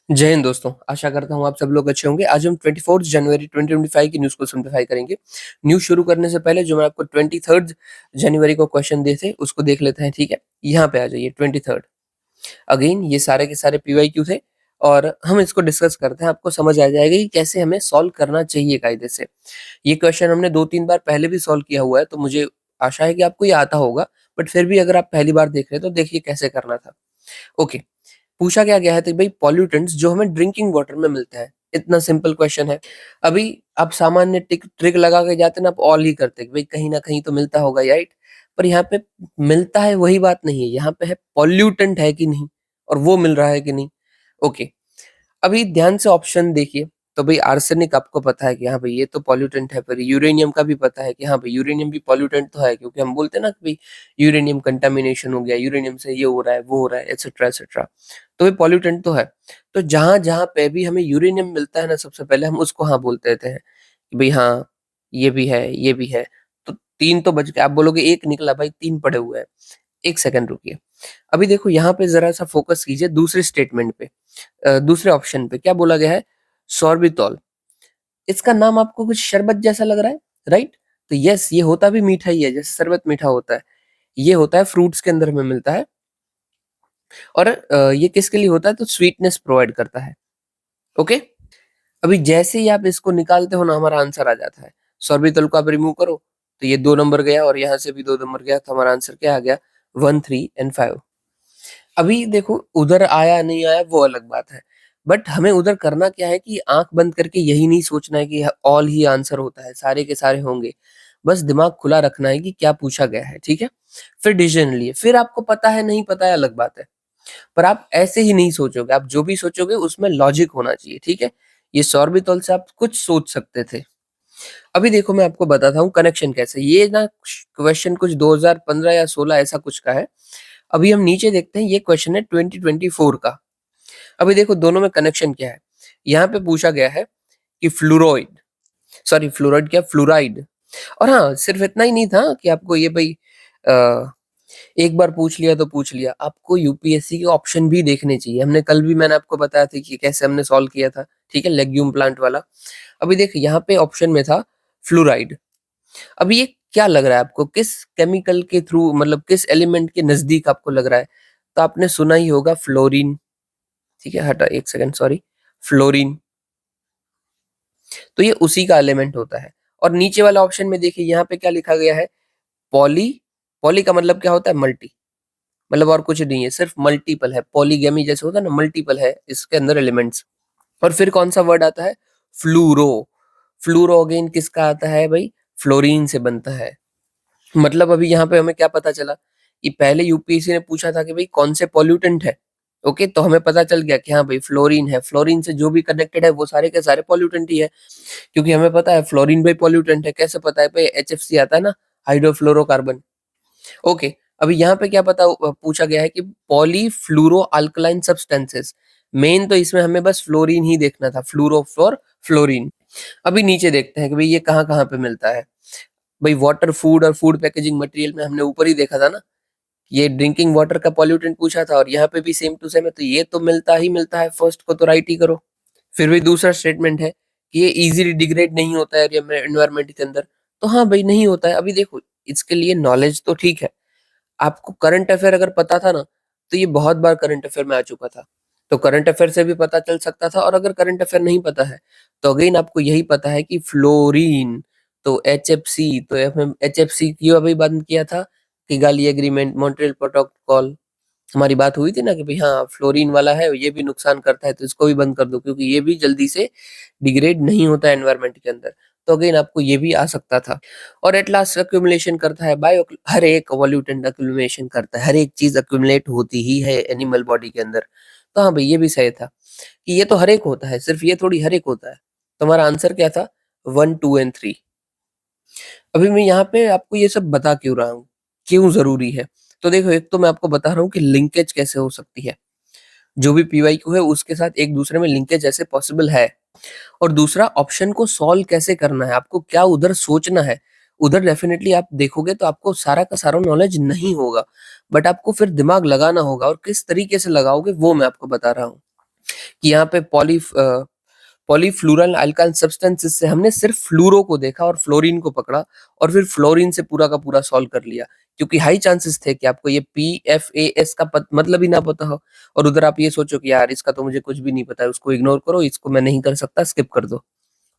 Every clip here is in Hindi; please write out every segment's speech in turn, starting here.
जय हिंद दोस्तों, आशा करता हूँ आप सब लोग अच्छे होंगे। आज हम 24 जनवरी 2025 की न्यूज़ को सिम्प्लीफाई करेंगे। न्यूज़ शुरू करने से पहले जो मैं आपको 23 जनवरी को क्वेश्चन दिए थे, उसको देख लेते हैं, ठीक है? यहाँ पे आ जाइए 23। अगेन ये सारे के सारे पीवाईक्यू थे और हम इसको डिस्कस करते हैं, आपको समझ आ जाएगा कि कैसे हमें सॉल्व करना चाहिए कायदे से। ये क्वेश्चन हमने 2-3 बार पहले भी सॉल्व किया हुआ है, तो मुझे आशा है कि आपको ये आता होगा, बट फिर भी अगर आप पहली बार देख रहे हैं, तो देखिए कैसे करना था। ओके। पूछा क्या गया है तो भाई पॉल्यूटेंट्स जो हमें ड्रिंकिंग वाटर में मिलता है, इतना सिंपल क्वेश्चन है। अभी आप सामान्य ट्रिक लगा के जाते ना, आप ऑल ही करते भाई कहीं ना कहीं तो मिलता होगा, राइट? पर यहाँ पे मिलता है वही बात नहीं है, यहाँ पे है पॉल्यूटेंट है कि नहीं और वो मिल रहा है कि नहीं। ओके। अभी ध्यान से ऑप्शन देखिए, तो भाई आर्सेनिक आपको पता है कि हाँ भाई ये तो पॉल्यूटेंट है, पर यूरेनियम का भी पता है कि हाँ भाई यूरेनियम भी पॉल्यूटेंट तो है, क्योंकि हम बोलते हैं ना कि भाई यूरेनियम कंटामिनेशन हो गया, यूरेनियम से ये हो रहा है, वो हो रहा है, एटसेट्रा एटसेट्रा। तो ये पॉल्यूटेंट तो है। तो जहां जहां पे भी हमें यूरेनियम मिलता है ना, सबसे पहले हम उसको हाँ बोलते रहते हैं कि भाई हाँ ये भी है, ये भी है। तो तीन तो बच गए, आप बोलोगे एक निकला, भाई तीन पड़े हुए हैं। एक सेकंड रुकिए। अभी देखो यहाँ पे जरा सा फोकस कीजिए दूसरे स्टेटमेंट पे, दूसरे ऑप्शन पे क्या बोला गया है? सॉर्बिटॉल। इसका नाम आपको कुछ शरबत जैसा लग रहा है, राइट? तो यस, ये होता भी मीठा ही है, जैसे शरबत मीठा होता है। ये होता है फ्रूट्स के अंदर में मिलता है। और ये किसके लिए होता है? तो स्वीटनेस प्रोवाइड करता है। ओके। अभी जैसे ही आप इसको निकालते हो ना, हमारा आंसर आ जाता है। सॉर्बिटॉल को आप रिमूव करो, तो ये 2 नंबर गया और यहाँ से भी 2 नंबर गया, तो हमारा आंसर क्या आ गया? 1, 3 एंड 5। अभी देखो उधर आया नहीं आया वो अलग बात है, बट हमें उधर करना क्या है कि आंख बंद करके यही नहीं सोचना है कि ऑल ही आंसर होता है, सारे के सारे होंगे। बस दिमाग खुला रखना है कि क्या पूछा गया है, ठीक है? फिर डिसीजन लिए, फिर आपको पता है नहीं पता है अलग बात है, पर आप ऐसे ही नहीं सोचोगे। आप जो भी सोचोगे उसमें लॉजिक होना चाहिए, ठीक है? ये सॉर्बिटॉल से आप कुछ सोच सकते थे। अभी देखो मैं आपको बताता हूँ कनेक्शन कैसे। ये ना क्वेश्चन कुछ 2015 या 16 ऐसा कुछ का है। अभी हम नीचे देखते हैं, ये क्वेश्चन है 2024 का। अभी देखो दोनों में कनेक्शन क्या है। यहाँ पे पूछा गया है कि फ्लोराइड, सॉरी फ्लोराइड क्या, फ्लोराइड। और हाँ, सिर्फ इतना ही नहीं था कि आपको ये भाई एक बार पूछ लिया तो पूछ लिया, आपको यूपीएससी के ऑप्शन भी देखने चाहिए। हमने कल भी मैंने आपको बताया था कि कैसे हमने सॉल्व किया था, ठीक है, लेग्यूम प्लांट वाला। अभी देख यहाँ पे ऑप्शन में था फ्लोराइड। अभी ये क्या लग रहा है आपको, किस केमिकल के थ्रू, मतलब किस एलिमेंट के नजदीक आपको लग रहा है? तो आपने सुना ही होगा फ्लोरीन, ठीक है, हटा एक सेकंड, सॉरी, फ्लोरीन। तो ये उसी का एलिमेंट होता है। और नीचे वाला ऑप्शन में देखिए यहाँ पे क्या लिखा गया है? पॉली। पॉली का मतलब क्या होता है? मल्टी। मतलब और कुछ नहीं है, सिर्फ मल्टीपल है। पॉलीगैमी जैसे होता है ना, मल्टीपल है इसके अंदर एलिमेंट्स। और फिर कौन सा वर्ड आता है? फ्लूरो। फ्लूरो अगेन किसका आता है भाई? फ्लोरीन से बनता है। मतलब अभी यहाँ पे हमें क्या पता चला कि पहले यूपीएससी ने पूछा था कि भाई कौन से पॉल्यूटेंट है। ओके, तो हमें पता चल गया कि हाँ भाई फ्लोरीन है। फ्लोरीन से जो भी कनेक्टेड है वो सारे के सारे पॉल्यूटेंट ही है, क्योंकि हमें पता है फ्लोरीन भाई पॉल्यूटेंट है। कैसे पता है भाई? एचएफसी आता है ना, हाइड्रोफ्लोरोकार्बन। ओके। अभी यहाँ पे क्या पता पूछा गया है कि पॉलीफ्लूरो अल्कलाइन सब्सटेंसेस। मेन तो इसमें हमें बस फ्लोरीन ही देखना था, फ्लूरो फॉर फ्लोरीन। अभी नीचे देखते हैं कि भाई ये कहाँ कहाँ पे मिलता है। भाई वाटर, फूड और फूड पैकेजिंग मटेरियल में हमने ऊपर ही देखा था ना, ये ड्रिंकिंग वाटर का पॉल्यूटेंट पूछा था, और यहाँ पे भी सेम टू सेम है, तो ये तो मिलता ही मिलता है। फर्स्ट को तो राइट ही करो। फिर भी दूसरा स्टेटमेंट है कि ये इजीली डिग्रेड नहीं होता है एनवायरमेंट के अंदर। तो हाँ भाई नहीं होता है। अभी देखो इसके लिए नॉलेज तो ठीक है, आपको करंट अफेयर अगर पता था ना, तो ये बहुत बार करंट अफेयर में आ चुका था, तो करंट अफेयर से भी पता चल सकता था। और अगर करंट अफेयर नहीं पता है, तो अगेन आपको यही पता है कि फ्लोरीन, तो एचएफसी, तो एचएफसी क्यों अभी बंद किया था? Kigali agreement, Montreal protocol. हमारी बात हुई थी ना कि भाई हाँ फ्लोरीन वाला है, ये भी नुकसान करता है, तो इसको भी बंद कर दो, क्योंकि ये भी जल्दी से डिग्रेड नहीं होता है एनवायरमेंट के अंदर। तो अगेन आपको ये भी आ सकता था। और एट लास्ट अक्यूमुलेशन करता है बायो, हर एक वॉल्यूटेंट अक्यूमुलेशन करता है, हर एक चीज अक्यूमुलेट होती ही है एनिमल बॉडी के अंदर। तो हाँ भाई ये भी सही था कि ये तो हर एक होता है, सिर्फ ये थोड़ी हर एक होता है। तो हमारा आंसर क्या था? 1, 2 एंड 3। अभी मैं यहाँ पे आपको ये सब बता क्यों रहा हूँ, क्यों जरूरी है? तो देखो, एक तो मैं आपको बता रहा हूँ कि लिंकेज कैसे हो सकती है, जो भी पीवाईक्यू है उसके साथ एक दूसरे में लिंकेज ऐसे पॉसिबल है। और दूसरा, ऑप्शन को सॉल्व कैसे करना है, आपको क्या उधर सोचना है। उधर डेफिनेटली आप देखोगे तो आपको सारा का सारा नॉलेज नहीं होगा, बट आपको फिर दिमाग लगाना होगा, और किस तरीके से लगाओगे वो मैं आपको बता रहा हूँ। कि यहाँ पे पॉलीफ्लोरल अल्काइल सब्सटेंसेस से हमने सिर्फ फ्लूरो को देखा और फ्लोरीन को पकड़ा और फिर फ्लोरीन से पूरा का पूरा सॉल्व कर लिया, क्योंकि हाई चांसेस थे कि आपको ये PFAS का मतलब ही ना पता हो और उधर आप ये सोचो कि यार इसका तो मुझे कुछ भी नहीं पता है, उसको इग्नोर करो, इसको मैं नहीं कर सकता, स्किप कर दो।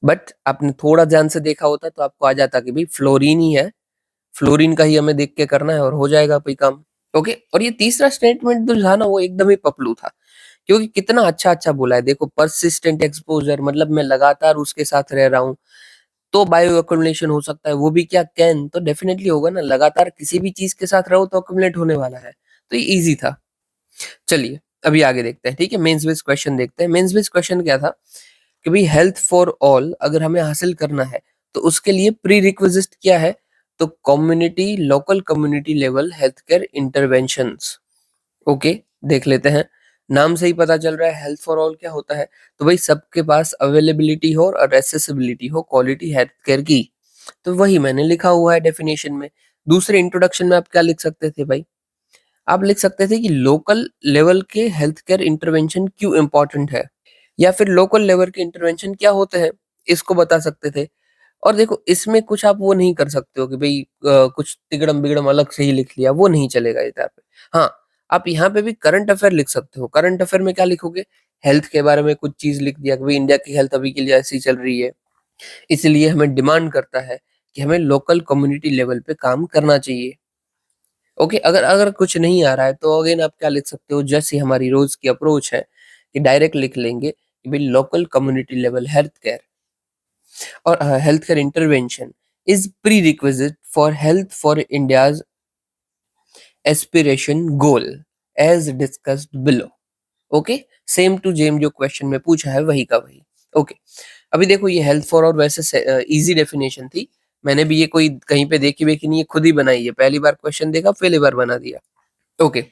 बट आपने थोड़ा ध्यान से देखा होता तो आपको आ जाता कि भाई फ्लोरीन ही है, फ्लोरीन का ही हमें देख के करना है और हो जाएगा कोई काम। ओके, और ये तीसरा स्टेटमेंट जो था ना वो एकदम ही पपलू था, क्योंकि कितना अच्छा अच्छा बोला है। देखो, परसिस्टेंट एक्सपोजर मतलब मैं लगातार उसके साथ रह रहा हूँ, तो बायो अक्यूमुलेशन हो सकता है, वो भी क्या कैन, तो डेफिनेटली होगा ना, लगातार किसी भी चीज के साथ रहो तो अक्यूमुलेट होने वाला है। तो ये इजी था। चलिए अभी आगे देखते हैं, ठीक है, मेंस बेस्ड क्वेश्चन देखते हैं। मेंस बेस्ड क्वेश्चन क्या था कि भाई हेल्थ फॉर ऑल अगर हमें हासिल करना है तो उसके लिए प्री रिक्विजिट क्या है, तो community local community level health care interventions. Okay, देख लेते हैं। नाम से ही पता चल रहा है हेल्थ फॉर ऑल क्या होता है, तो भाई सबके पास अवेलेबिलिटी हो और एक्सेसिबिलिटी हो क्वालिटी हेल्थ केयर की। तो वही मैंने लिखा हुआ है डेफिनेशन में। दूसरे इंट्रोडक्शन में आप क्या लिख सकते थे भाई, आप लिख सकते थे कि लोकल लेवल के हेल्थ केयर इंटरवेंशन क्यों इंपॉर्टेंट है, या फिर लोकल लेवल के इंटरवेंशन क्या होते हैं, इसको बता सकते थे। और देखो इसमें कुछ आप वो नहीं कर सकते हो कि भाई कुछ तिगड़म बिगड़म अलग से ही लिख लिया, वो नहीं चलेगा इधर पे। हाँ, आप यहाँ पे भी करंट अफेयर लिख सकते हो। करंट अफेयर में क्या लिखोगे, हेल्थ के बारे में कुछ चीज लिख दिया कि भाई इंडिया की हेल्थ अभी के लिए ऐसी चल रही है, इसलिए हमें डिमांड करता है कि हमें लोकल कम्युनिटी लेवल पे काम करना चाहिए। ओके, अगर अगर कुछ नहीं आ रहा है तो अगेन आप क्या लिख सकते हो, जैसी हमारी रोज की अप्रोच है कि डायरेक्ट लिख लेंगे कि भाई local community level health care और health care intervention is prerequisite for health for India's aspiration goal as discussed below. Okay, same to gem जो क्वेश्चन में पूछा है वही का वही। ओके, अभी देखो ये हेल्थ फॉर और वैसे इजी डेफिनेशन थी, मैंने भी ये कोई कहीं पे देखी वेखी नहीं है, खुद ही बनाई है, पहली बार क्वेश्चन देखा पहली बार बना दिया। ओके,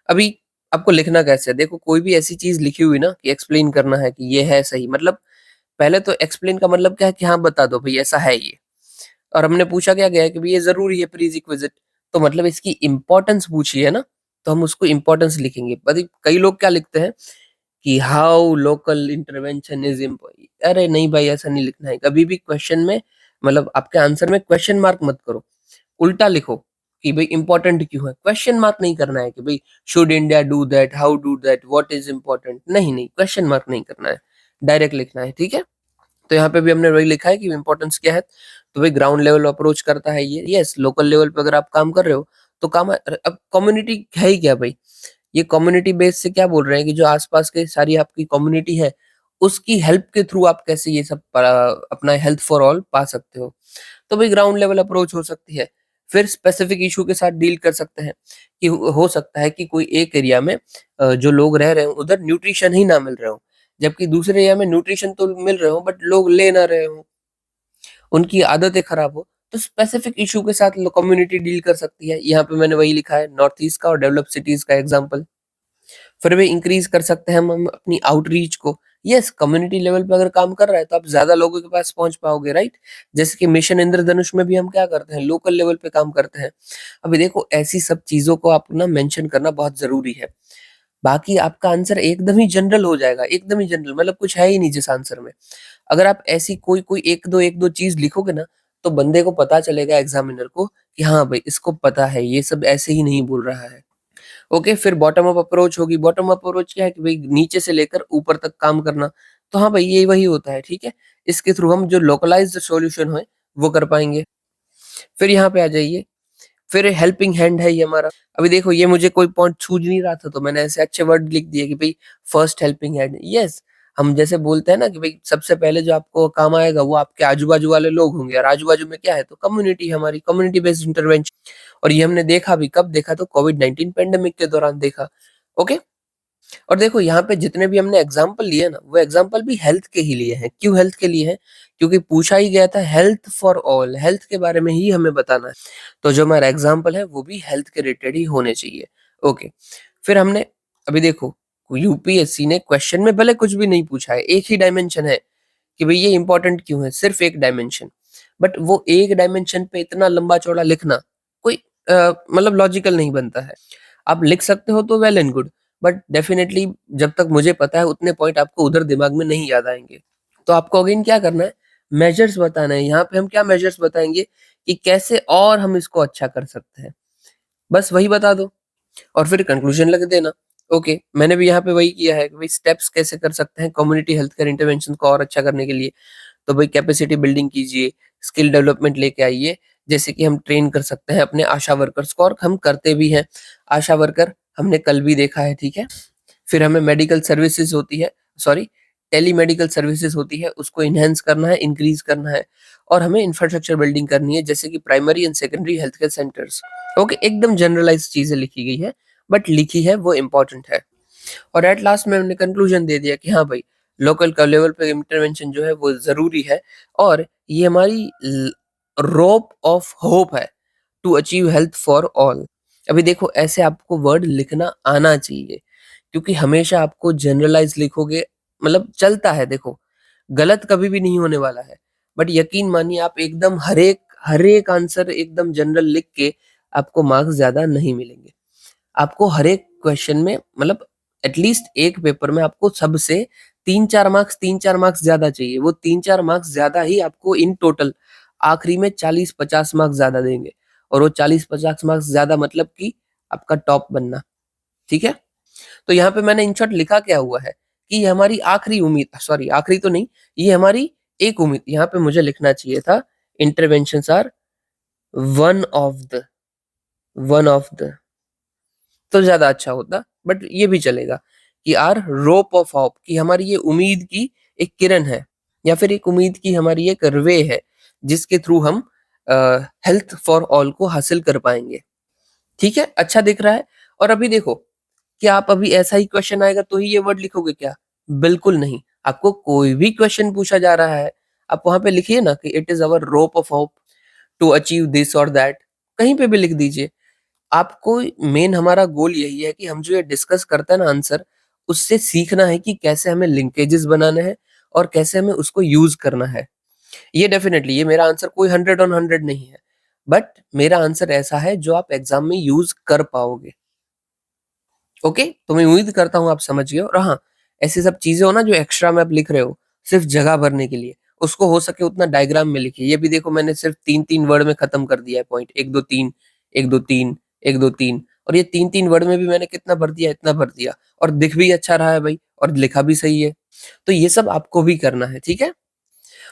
अभी आपको लिखना कैसे है, देखो कोई भी ऐसी चीज लिखी हुई ना कि एक्सप्लेन करना है कि ये है सही, मतलब पहले तो एक्सप्लेन का मतलब क्या है कि हाँ बता दो भाई ऐसा है ये। और हमने पूछा क्या गया है कि भाई ये जरूरी है प्री रिक्विजिट, तो मतलब इसकी इंपॉर्टेंस पूछी है ना, तो हम उसको इंपॉर्टेंस लिखेंगे। पर कई लोग क्या लिखते हैं कि how local intervention is important, अरे नहीं भाई ऐसा नहीं लिखना है कभी भी क्वेश्चन में, मतलब आपके आंसर में क्वेश्चन मार्क मत करो, उल्टा लिखो कि भाई इंपॉर्टेंट क्यों है। क्वेश्चन मार्क नहीं करना है कि भाई should India do that, how do that, what is important, नहीं नहीं, क्वेश्चन मार्क नहीं करना है, डायरेक्ट लिखना है, ठीक है। तो यहाँ पे भी हमने वही लिखा है कि इम्पोर्टेंस क्या है, तो भाई ग्राउंड लेवल अप्रोच करता है ये, यस लोकल लेवल पे अगर आप काम कर रहे हो तो काम अब कम्युनिटी है ही क्या भाई, ये कम्युनिटी बेस से क्या बोल रहे हैं कि जो आसपास के सारी आपकी कम्युनिटी है उसकी हेल्प के थ्रू आप कैसे ये सब अपना हेल्थ फॉर ऑल पा सकते हो। तो भाई ग्राउंड लेवल अप्रोच हो सकती है। फिर स्पेसिफिक इशू के साथ डील कर सकते हैं कि हो सकता है कि कोई एक एरिया में जो लोग रह रहे हो उधर न्यूट्रिशन ही ना मिल रहे हो, जबकि दूसरे एरिया में न्यूट्रिशन तो मिल रहे हो बट लोग ले ना रहे हो, उनकी आदतें खराब हो, तो स्पेसिफिक इशू के साथ कम्युनिटी डील कर सकती है। यहाँ पे मैंने वही लिखा है नॉर्थ ईस्ट का और डेवलप सिटीज का एग्जाम्पल। फिर भी इंक्रीज कर सकते हैं हम अपनी आउटरीच को। यस, कम्युनिटी लेवल पे अगर काम कर रहा है तो आप ज्यादा लोगों के पास पहुंच पाओगे, राइट। जैसे कि मिशन इंद्रधनुष में भी हम क्या करते हैं, लोकल लेवल पे काम करते हैं। अभी देखो ऐसी सब चीजों को आप ना मेंशन करना बहुत जरूरी है, बाकी आपका आंसर एकदम ही जनरल हो जाएगा, एकदम ही जनरल, मतलब कुछ है ही नहीं जिस आंसर में। अगर आप ऐसी कोई कोई एक दो चीज लिखोगे ना तो बंदे को पता चलेगा एग्जामिनर को कि हाँ भाई इसको पता है, ये सब ऐसे ही नहीं बोल रहा है। ओके, फिर बॉटम अप अप्रोच होगी। बॉटम अप अप्रोच क्या है कि भाई नीचे से लेकर ऊपर तक काम करना, तो हाँ भाई ये वही होता है, ठीक है। इसके थ्रू हम जो लोकलाइज्ड सॉल्यूशन है वो कर पाएंगे। फिर यहाँ पे आ जाइए, फिर हेल्पिंग हैंड है ये हमारा। अभी देखो ये मुझे कोई पॉइंट सूझ नहीं रहा था तो मैंने ऐसे अच्छे वर्ड लिख दिए कि भाई फर्स्ट हेल्पिंग हैंड। यस, हम जैसे बोलते हैं ना कि भाई सबसे पहले जो आपको काम आएगा वो आपके आजू बाजू वाले लोग होंगे, और आजू बाजू में क्या है तो कम्युनिटी, हमारी कम्युनिटी बेस्ड इंटरवेंशन। और ये हमने देखा भी कब देखा, तो कोविड-19 पेंडेमिक के दौरान देखा। ओके, और देखो यहाँ पे जितने भी हमने एग्जाम्पल लिए ना वो एग्जाम्पल भी हेल्थ के ही लिए हैं। क्यों हेल्थ के लिए हैं, क्योंकि पूछा ही गया था हेल्थ फॉर ऑल, हेल्थ के बारे में ही हमें बताना है। तो जो हमारा एग्जाम्पल है वो भी हेल्थ के रिलेटेड ही होने चाहिए। ओके, फिर हमने अभी देखो यूपीएससी ने क्वेश्चन में भले कुछ भी नहीं पूछा है, एक ही डायमेंशन है कि भाई ये इंपॉर्टेंट क्यों है, सिर्फ एक डायमेंशन, बट वो एक डायमेंशन पे इतना लंबा चौड़ा लिखना कोई मतलब लॉजिकल नहीं बनता है। आप लिख सकते हो तो well and good, but definitely जब तक मुझे पता है उतने पॉइंट आपको उधर दिमाग में नहीं याद आएँगे। तो आपको अगेन क्या करना है, मेजर्स बताना है। यहाँ पे हम क्या मेजर्स बताएँगे कि कैसे और हम इसको अच्छा कर सकते हैं। बस वही बता दो और फिर कंक्लूजन लिख देना। ओके, मैंने भी यहाँ पे वही किया है कि भाई स्टेप्स कैसे कर सकते हैं कम्युनिटी हेल्थ केयर इंटरवेंशन को और अच्छा करने के लिए। तो भाई कैपेसिटी बिल्डिंग कीजिए, स्किल डेवलपमेंट लेके आइए, जैसे कि हम ट्रेन कर सकते हैं अपने आशा वर्कर्स को और हम करते भी हैं। आशा वर्कर हमने कल भी देखा है, ठीक है? फिर हमें मेडिकल सर्विसेज होती है, सॉरी, टेली मेडिकल सर्विसेज होती है, उसको एनहांस करना है, इंक्रीज करना है और हमें इंफ्रास्ट्रक्चर बिल्डिंग करनी है, जैसे कि primary and secondary health care centres. Okay, एकदम जनरलाइज चीजें लिखी गई है, बट लिखी है वो इम्पोर्टेंट है। और एट लास्ट में हमने कंक्लूजन दे दिया कि हाँ भाई, लोकल का लेवल पे इंटरवेंशन जो है वो ज़रूरी है और ये हमारी रोप ऑफ होप है to achieve health for all. अभी देखो ऐसे आपको वर्ड लिखना आना चाहिए, क्योंकि हमेशा आपको जनरलाइज़ लिखोगे मतलब चलता है देखो, गलत कभी भी नहीं होने वाला है। बट यकीन मानिए आप एकदम हर एक आंसर एकदम जनरल लिख के आपको मार्क्स ज़्यादा नहीं मिलेंगे। आपको हर एक क्वेश्चन में मतलब एटलीस्ट एक पेपर में आपको सबसे 3-4 मार्क्स ज़्यादा चाहिए। वो 3-4 मार्क्स ज़्यादा ही आपको इन टोटल आखिरी में 40-50 मार्क्स ज़्यादा देंगे और वो 40-50 मार्क्स ज़्यादा मतलब कि आपका टॉप बनना, ठीक है? तो यहाँ पे मैंने इन शॉर्ट लिखा क्या हुआ है कि ये हमारी आखिरी उम्मीद, सॉरी आखिरी तो नहीं, ये हमारी एक उम्मीद, यहाँ पे मुझे लिखना चाहिए था interventions are one of the one of the तो ज़्यादा अच्छा होता, बट ये भी चलेगा कि आर रोप ऑफ होप, कि हमारी ये उम्मीद की एक किरण है या फिर एक उम्मीद की हमारी एक रे है, जिसके थ्रू हम हेल्थ फॉर ऑल को हासिल कर पाएँगे। ठीक है? अच्छा दिख रहा है? और अभी देखो, क्या आप अभी ऐसा ही क्वेश्चन आएगा तो ही ये वर्ड लिखोगे क्या? बिल्कुल नहीं। आपको कोई भी क्वेश्चन पूछा जा रहा है, आप वहाँ पे लिखिए ना कि it is our rope of hope to achieve this और दैट, कहीं पे भी लिख दीजिए। आपको मेन हमारा गोल यही है कि हम जो ये डिस्कस करते हैं ना आंसर, उससे सीखना है कि कैसे हमें लिंकेजेस बनाने हैं और कैसे हमें उसको यूज़ करना है। ये डेफिनिटली ये मेरा आंसर कोई 100 ऑन 100 नहीं है, बट मेरा आंसर ऐसा है जो आप एग्ज़ाम में यूज़ कर पाओगे। ओके? तो मैं उम्मीद करता हूँ आप समझ गए हो और हाँ, ऐसी सब चीज़ें हो ना जो एक्स्ट्रा में आप लिख रहे हो, सिर्फ़ जगह भरने के लिए, उसको हो सके उतना डायग्राम में लिखिए। ये भी देखो मैंने सिर्फ़ 3-3 वर्ड में खत्म कर दिया है पॉइंट, 1-2-3, 1-2-3, 1-2-3 और ये 3-3 वर्ड में भी मैंने कितना भर दिया, इतना भर दिया और दिख भी अच्छा रहा है भाई और लिखा भी सही है। तो ये सब आपको भी करना है, ठीक है?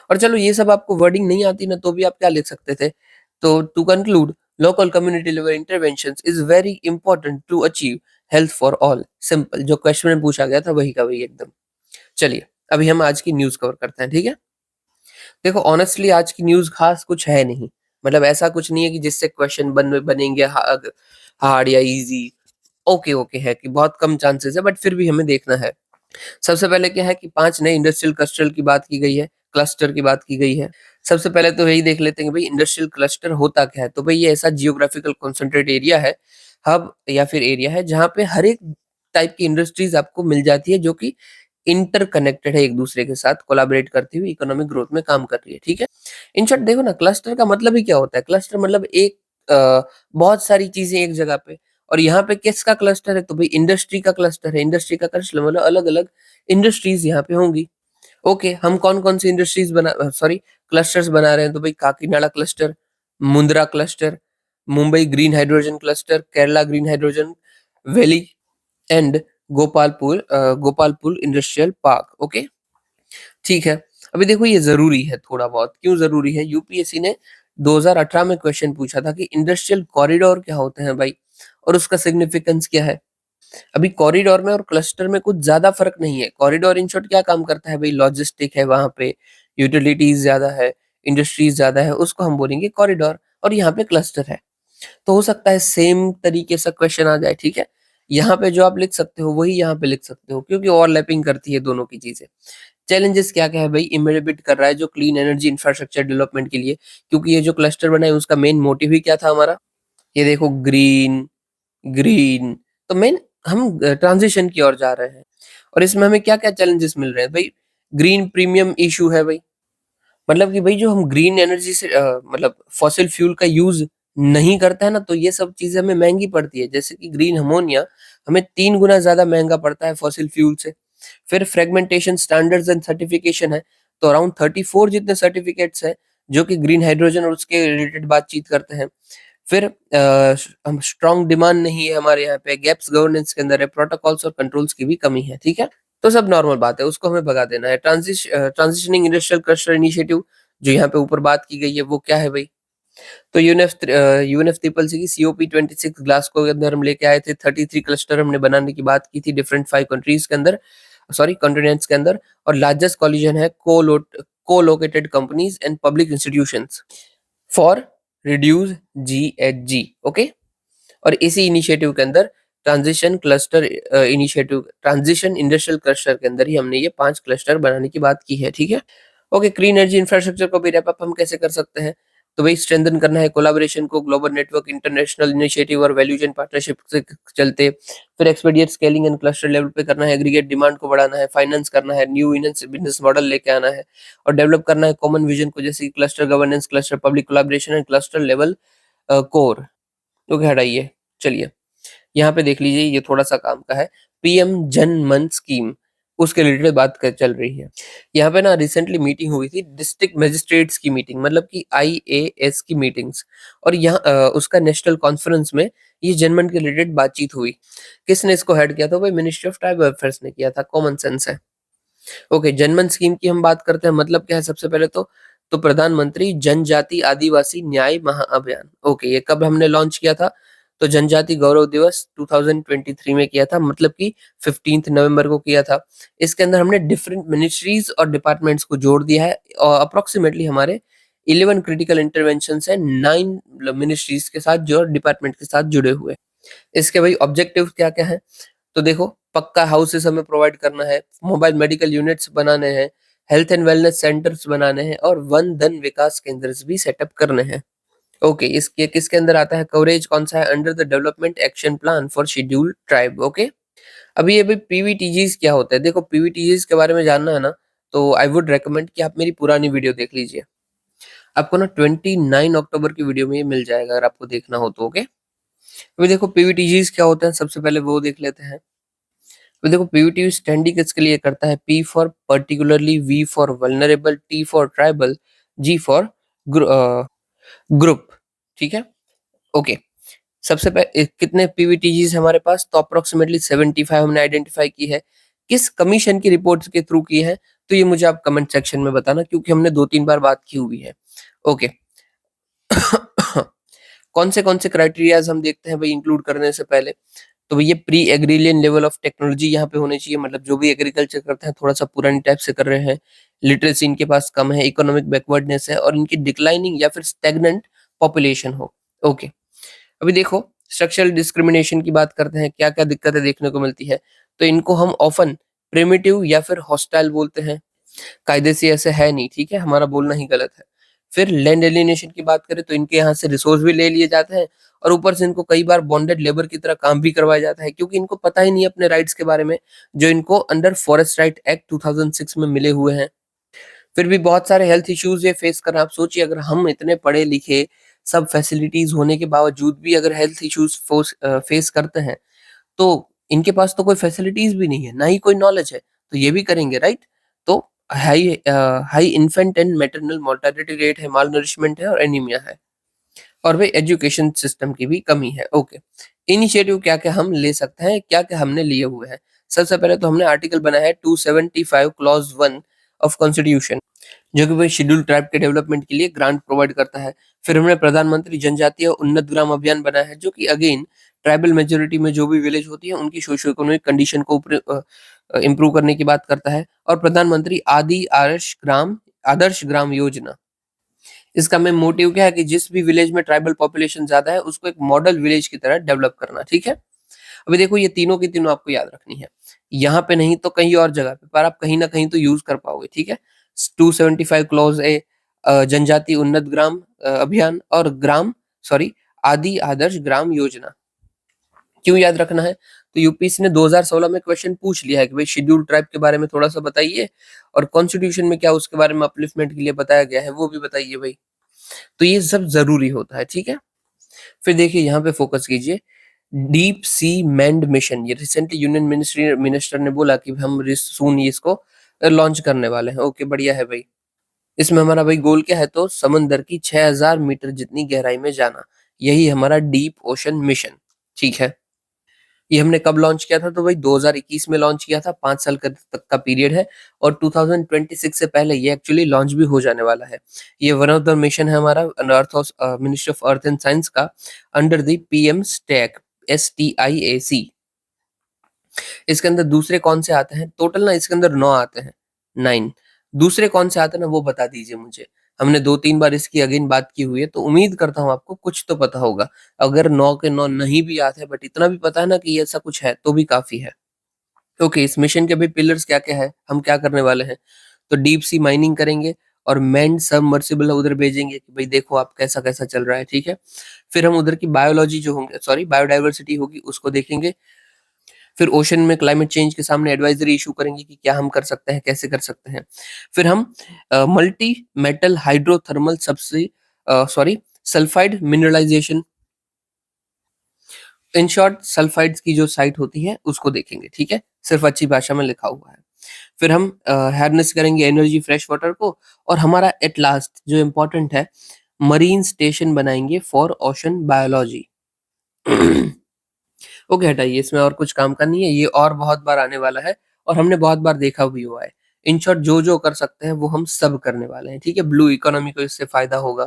और चलो ये सब आपको वर्डिंग नहीं आती ना तो भी आप क्या लिख सकते थे? तो to conclude, local community level interventions is very important to achieve health for all. Simple, जो क्वेश्चन में पूछा गया था वही का वही एकदम। चलिए, अभी हम आज की न्यूज़ कवर करते हैं, ठीक है? देखो ऑनेस्टली आज की न्यूज़ ख़ास कुछ है नहीं। मतलब ऐसा कुछ नहीं है कि जिससे क्वेश्चन बनेंगे हार्ड या ईज़ी। ओके है कि बहुत कम चांसेस है बट फिर भी हमें देखना है। सबसे पहले क्या है कि 5 नए इंडस्ट्रियल क्लस्टर की बात की गई है, क्लस्टर की बात की गई है। सबसे पहले तो यही देख लेते हैं कि भई इंडस्ट्रियल क्लस्टर होता क्या है? तो भई ये ऐसा जियोग्राफिकल कंसंट्रेट एरिया है, हब या फिर एरिया है जहाँ पे हर एक टाइप की इंडस्ट्रीज़ आपको मिल जाती है जो कि इंटरकनेक्टेड है एक-दूसरे के साथ कोलैबोरेट करती हुई इकोनॉमिक ग्रोथ में काम कर रही है, ठीक है? इन शॉर्ट देखो ना क्लस्टर का मतलब ही क्या होता है? क्लस्टर मतलब एक बहुत सारी चीज़ें एक जगह पे और यहाँ पे किसका क्लस्टर है? तो भई इंडस्ट्री का क्लस्टर है। इंडस्ट्री का क्लस्टर मतलब अलग-अलग इंडस्ट्रीज़ यहाँ पे होंगी। ओके, हम कौन-कौन सी इंडस्ट्रीज़ सॉरी क्लस्टर्स बना रहे हैं तो भई Kakinada cluster, Mundra cluster, Mumbai green hydrogen cluster, Kerala green hydrogen valley and Gopalpur industrial park. Okay, ठीक है। अभी देखो ये ज़रूरी है थोड़ा बहुत, क्यों ज़रूरी है? यूपीएससी ने 2018 में क्वेश्चन पूछा था कि इंडस्ट्रियल कॉरिडोर क्या होते हैं भाई? और उसका सिग्निफिकेंस क्या है? अभी कॉरिडोर में और क्लस्टर में कुछ ज़्यादा फ़र्क नहीं है। कॉरिडोर इन शॉर्ट क्या काम करता है भई? लॉजिस्टिक है वहाँ पे, यूटिलिटीज़ ज़्यादा है, इंडस्ट्रीज़ ज़्यादा है, उसको हम बोलेंगे कॉरिडोर और यहाँ पे क्लस्टर है। तो हो सकता है सेम तरीके से क्वेश्चन आ जाए, ठीक है? यहाँ पे जो आप लिख सकते हो, वही यहाँ पे लिख सकते हो क्योंकि ओवरलैपिंग करती है दोनों की चीज़ें। चैलेंजेस क्या-क्या है भई? इनहिबिट कर रहा है जो क्लीन एनर्जी इंफ्रास्ट्रक्चर डेवलपमेंट के लिए, क्योंकि ये जो क्लस्टर बना है उसका मेन मोटिव ही क्या था हमारा? ये देखो ग्रीन, ग्रीन तो मेन हम ट्रांज़िशन की ओर जा रहे हैं और इसमें हमें क्या-क्या चैलेंजेस मिल रहे हैं? भई ग्रीन प्रीमियम इश्यू है भई। मतलब कि भई जो हम ग्रीन एनर्जी से मतलब फॉसिल फ्यूल का यूज़ नहीं करते हैं ना, तो ये सब चीज़ें हमें महँगी पड़ती है। जैसे कि ग्रीन अमोनिया हमें 3 गुना ज़्यादा महँगा पड़ता है फॉसिल फ्यूल से। फिर फ्रेगमेंटेशन स्टैंडर्ड्स एंड सर्टिफिकेशन है, तो अराउंड 34 जितने सर्टिफिकेट्स हैं, जो कि ग्रीन हाइड्रोजन और उसके रिलेटेड बातचीत करते हैं। फिर हम स्ट्रॉन्ग डिमांड नहीं है हमारे यहाँ पे, गैप्स गवर्नेंस के अंदर है, प्रोटोकॉल्स और कंट्रोल्स की भी कमी है, ठीक है? तो सब नॉर्मल बात है, उसको हमें भगा देना है। ट्रांजिशनिंग इंडस्ट्रियल क्लस्टर इनिशिएटिव जो यहाँ पे ऊपर बात की गई है, वो क्या है भई? तो यूएनएफ ट्रिपल सी की सीओपी 26 ग्लासगो के अंदर हम लेके आए थे। 33 क्लस्टर हमने बनाने की बात की थी डिफरेंट 5 कंट्रीज के अंदर, सॉरी कॉन्टिनेंट्स के अंदर, और लार्जेस्ट कोलिजन है co-located companies and public institutions for reduce GHG, okay. और इसी इनिशिएटिव के अंदर ट्रांजिशन इंडस्ट्रियल क्लस्टर के अंदर ही हमने ये 5 क्लस्टर बनाने की बात की है, ठीक है। ओके, क्लीन एनर्जी इंफ्रास्ट्रक्चर को भी रैप अप हम कैसे कर सकते हैं? तो वही स्ट्रेंथन करना है कोलैबोरेशन को, ग्लोबल नेटवर्क, इंटरनेशनल इनिशिएटिव और वैल्यू चेन पार्टनरशिप से चलते। फिर एक्सपीडिएट स्केलिंग एंड क्लस्टर लेवल पे करना है, एग्रीगेट डिमांड को बढ़ाना है, फाइनेंस करना है, न्यू बिजनेस मॉडल लेके आना है और डेवलप करना है कॉमन विजन को, जैसे cluster governance, cluster public collaboration and cluster level core. Okay, हटाइए। चलिए, यहाँ पे देख लीजिए, ये थोड़ा-सा काम का है। पीएम जन मन स्कीम, उसके रिलेटेड बात चल रही है। यहाँ पे ना रिसेंटली मीटिंग हुई थी, डिस्ट्रिक्ट मजिस्ट्रेट्स की मीटिंग, मतलब कि आईएएस की मीटिंग्स, और यहाँ उसका नेशनल कॉन्फ्रेंस में ये जनमन के रिलेटेड बातचीत हुई। किसने इसको हेड किया था? भाई मिनिस्ट्री ऑफ ट्राइबल अफेयर्स ने किया था, कॉमन सेंस है। ओके, जनमन स्कीम की हम बात करते हैं, मतलब क्या है सबसे पहले तो प्रधानमंत्री जनजाति आदिवासी न्याय महाअभियान। ओके, ये कब हमने लॉन्च किया था? तो जनजाति गौरव दिवस 2023 में किया था, मतलब कि 15 नवंबर को किया था। इसके अंदर हमने डिफरेंट मिनिस्ट्रीज और डिपार्टमेंट्स को जोड़ दिया है, और अप्रोक्सीमेटली हमारे 11 क्रिटिकल इंटरवेंशन है 9 मिनिस्ट्रीज के साथ जो डिपार्टमेंट के साथ जुड़े हुए। इसके भाई ऑब्जेक्टिव क्या क्या है? तो देखो, पक्का हाउसेस हमें प्रोवाइड करना है, मोबाइल मेडिकल यूनिट्स बनाने हैं, हेल्थ एंड वेलनेस सेंटर्स बनाने हैं और वन धन विकास केंद्र भी सेटअप करने हैं। ओके, इसके किसके अंदर आता है? कवरेज कौन सा है? Under the development action plan for scheduled tribe. Okay, अभी ये भी पीवीटीजीज क्या होता है? देखो, पीवीटीजीज के बारे में जानना है ना, तो आई वुड रेकमेंड कि आप मेरी पुरानी वीडियो देख लीजिए। आपको ना 29 अक्टूबर की वीडियो में ये मिल जाएगा, अगर आपको देखना हो तो। ओके, अभी देखो पीवीटीजीज क्या होते हैं, सबसे पहले वो देख लेते हैं। तो देखो, पीवीटी स्टैंडिंग किसके लिए करता है? P for particularly, V for vulnerable, T for tribal, G for group, ठीक है। ओके, सबसे पहले कितने पीवीटीजीज हमारे पास? तो अप्रोक्सीमेटली 75 हमने आइडेंटिफाई की है। किस कमीशन की रिपोर्ट के थ्रू की है? तो ये मुझे आप कमेंट सेक्शन में बताना, क्योंकि हमने 2-3 बार बात की हुई है। ओके। कौन से क्राइटेरियाज हम देखते हैं भाई इंक्लूड करने से पहले? तो ये प्री एग्रीलियन लेवल ऑफ टेक्नोलॉजी यहाँ पे होनी चाहिए, मतलब जो भी एग्रीकल्चर करते हैं थोड़ा सा पुरानी टाइप से कर रहे हैं, लिटरेसी इनके पास कम है, इकोनॉमिक बैकवर्डनेस है और इनकी डिक्लाइनिंग या फिर स्टैग्नेंट पॉपुलेशन हो। ओके, अभी देखो, स्ट्रक्चरल डिस्क्रिमिनेशन की बात करते हैं, क्या क्या दिक्कतें देखने को मिलती है? तो इनको हम ऑफन प्रिमिटिव या फिर हॉस्टाइल बोलते हैं। कायदे से ऐसे है नहीं, ठीक है, हमारा बोलना ही गलत है। फिर लैंड एलिनेशन की बात करें तो इनके यहाँ से रिसोर्स भी ले लिए जाते हैं, और ऊपर से इनको कई बार बॉन्डेड लेबर की तरह काम भी करवाया जाता है, क्योंकि इनको पता ही नहीं अपने राइट्स के बारे में, जो इनको अंडर फॉरेस्ट राइट एक्ट 2006 में मिले हुए हैं। फिर भी बहुत सारे हेल्थ इश्यूज ये फेस कर रहे हैं। आप सोचिए, अगर हम इतने पढ़े लिखे, सब फैसिलिटीज होने के बावजूद भी अगर हेल्थ इश्यूज फेस करते हैं, तो इनके पास तो कोई फैसिलिटीज भी नहीं है, ना ही कोई नॉलेज है, तो ये भी करेंगे, राइट? तो high infant and maternal mortality rate है, माल नरिशमेंट है और एनीमिया है, और भाई एजुकेशन सिस्टम की भी कमी है। ओके, इनिशिएटिव क्या क्या हम ले सकते हैं, क्या क्या हमने लिए हुए हैं? सबसे पहले तो हमने आर्टिकल बनाया है 275 क्लॉज 1 ऑफ कॉन्स्टिट्यूशन, जो कि भाई शेड्यूल ट्राइब के डेवलपमेंट के लिए ग्रांट प्रोवाइड करता है। फिर हमने प्रधानमंत्री जनजातीय उन्नत ग्राम अभियान बनाया है, जो कि अगेन ट्राइबल मेजोरिटी में जो भी विलेज होती है उनकी सोशियो इकोनॉमिक कंडीशन को इम्प्रूव करने की बात करता है। और प्रधानमंत्री आदर्श ग्राम योजना, इसका मेन मोटिव क्या है कि जिस भी विलेज में ट्राइबल पॉपुलेशन ज्यादा है उसको एक मॉडल विलेज की तरह डेवलप करना, ठीक है। अभी देखो, ये तीनों की तीनों आपको याद रखनी है, यहाँ पे नहीं तो कहीं और जगह पे, पर आप कहीं ना कहीं तो यूज कर पाओगे, ठीक है। 275 क्लॉज ए, जनजाति उन्नत ग्राम अभियान, और आदि आदर्श ग्राम योजना। क्यों याद रखना है? तो यूपीएससी ने 2016 में क्वेश्चन पूछ लिया है कि भाई शेड्यूल ट्राइब के बारे में थोड़ा सा बताइए, और कॉन्स्टिट्यूशन में क्या उसके बारे में अपलिफ्टमेंट के लिए बताया गया है वो भी बताइए भाई। तो ये सब जरूरी होता है, ठीक है। फिर देखिए, यहाँ पे फोकस कीजिए, डीप सी मैन्ड मिशन, ये रिसेंटली यूनियन मिनिस्टर ने बोला कि हम सून इसको लॉन्च करने वाले हैं। ओके, बढ़िया है भाई। इसमें हमारा भाई गोल क्या है, तो समंदर की 6000 मीटर जितनी गहराई में जाना, यही हमारा डीप ओशन मिशन। ठीक है, ये हमने कब लॉन्च किया था, तो भाई 2021 में लॉन्च किया था। 5 साल तक का पीरियड है और 2026 से पहले ये एक्चुअली लॉन्च भी हो जाने वाला है। ये वन ऑफ द मिशन है हमारा earth ministry of earth and science का, under the PM stack, STIAC। इसके अंदर दूसरे कौन से आते हैं, टोटल ना इसके अंदर 9 आते हैं, 9। दूसरे कौन से आते हैं ना, वो बता दीजिए मुझे। हमने 2-3 बार इसकी अगेन बात की हुई है, तो उम्मीद करता हूँ आपको कुछ तो पता होगा। अगर 9 के 9 नहीं भी आते हैं, बट इतना भी पता है ना कि ऐसा कुछ है, तो भी काफ़ी है। ओके, इस मिशन के भी पिलर्स क्या-क्या है, हम क्या करने वाले हैं? तो डीप सी माइनिंग करेंगे और मैन्ड सबमर्सिबल उधर भेजेंगे कि भाई देखो आप कैसा-कैसा चल रहा है, ठीक है? फिर हम उधर की बायोलॉजी जो होंगे, सॉरी बायोडायवर्सिटी होगी, उसको देखेंगे। फिर ओशन में क्लाइमेट चेंज के सामने एडवाइजरी इशू करेंगे कि क्या हम कर सकते हैं, कैसे कर सकते हैं। फिर हम multi metal hydrothermal sorry sulphide mineralization, in short sulphides की जो साइट होती है उसको देखेंगे, ठीक है? सिर्फ अच्छी भाषा में लिखा हुआ है। फिर हम हार्नेस करेंगे एनर्जी फ्रेश वाटर को, और हमारा एट लास्ट जो इम्पोर्टेंट है, मरीन स्टेशन बनाएंगे फॉर ओशन बायोलॉजी। ओके, हटाइए, इसमें और कुछ काम का नहीं है, ये और बहुत बार आने वाला है और हमने बहुत बार देखा भी हुआ है। इन शॉर्ट जो-जो कर सकते हैं वो हम सब करने वाले हैं, ठीक है? ब्लू इकोनॉमी को इससे फ़ायदा होगा।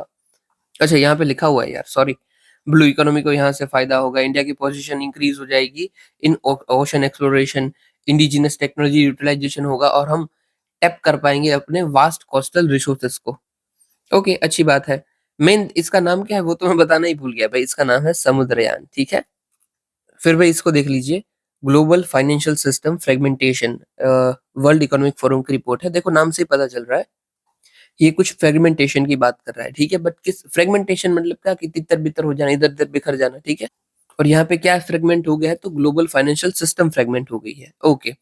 अच्छा, यहाँ पे लिखा हुआ है यार, सॉरी। ब्लू इकोनॉमी को यहाँ से फ़ायदा होगा, इंडिया की पोज़ीशन इंक्रीज़ हो जाएगी in ocean exploration, indigenous technology utilization होगा और हम टैप कर पाएँगे अपने वास्ट कोस्टल रिसोर्सेज़ को। ओके, अच्छी बात है। मेन इसका नाम क्या है वो तो मैं बताना ही भूल गया भाई, इसका नाम है समुद्रयान, ठीक है? फिर भाई इसको देख लीजिए, global financial system fragmentation, world economic forum की रिपोर्ट है। देखो नाम से ही पता चल रहा है, ये कुछ फ्रेगमेंटेशन की बात कर रहा है, ठीक है? बट किस फ्रेगमेंटेशन मतलब क्या, कि तितर-बितर हो जाना, इधर-उधर बिखर जाना, ठीक है? और यहाँ पे क्या फ्रेगमेंट हो गया है, तो ग्लोबल फाइनेंशियल सिस्टम फ्रेगमेंट हो गई है। ओके।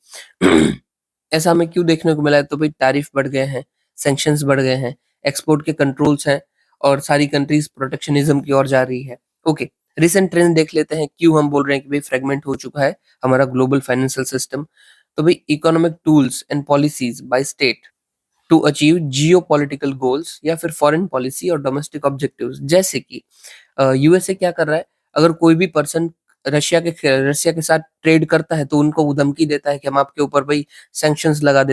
ऐसा हमें क्यों देखने को मिला है, तो भाई टैरिफ बढ़ गए हैं, सैंक्शंस बढ़ गए हैं, एक्सपोर्ट के कंट्रोल्स हैं और सारी कंट्रीज प्रोटेक्शनिज्म की ओर जा रही है। ओके, रिसेंट ट्रेंड देख लेते हैं, क्यों हम बोल रहे हैं कि भाई फ्रेगमेंट हो चुका है हमारा ग्लोबल फाइनेंशियल सिस्टम। तो भाई economic tools and policies by state to achieve geopolitical goals, या फिर फॉरेन पॉलिसी और डोमेस्टिक ऑब्जेक्टिव्स, जैसे कि यूएसए क्या कर रहा है, अगर कोई भी पर्सन रशिया के साथ ट्रेड करता है तो उनको वो धमकी देता है कि हम आपके ऊपर भाई सैंक्शंस लगा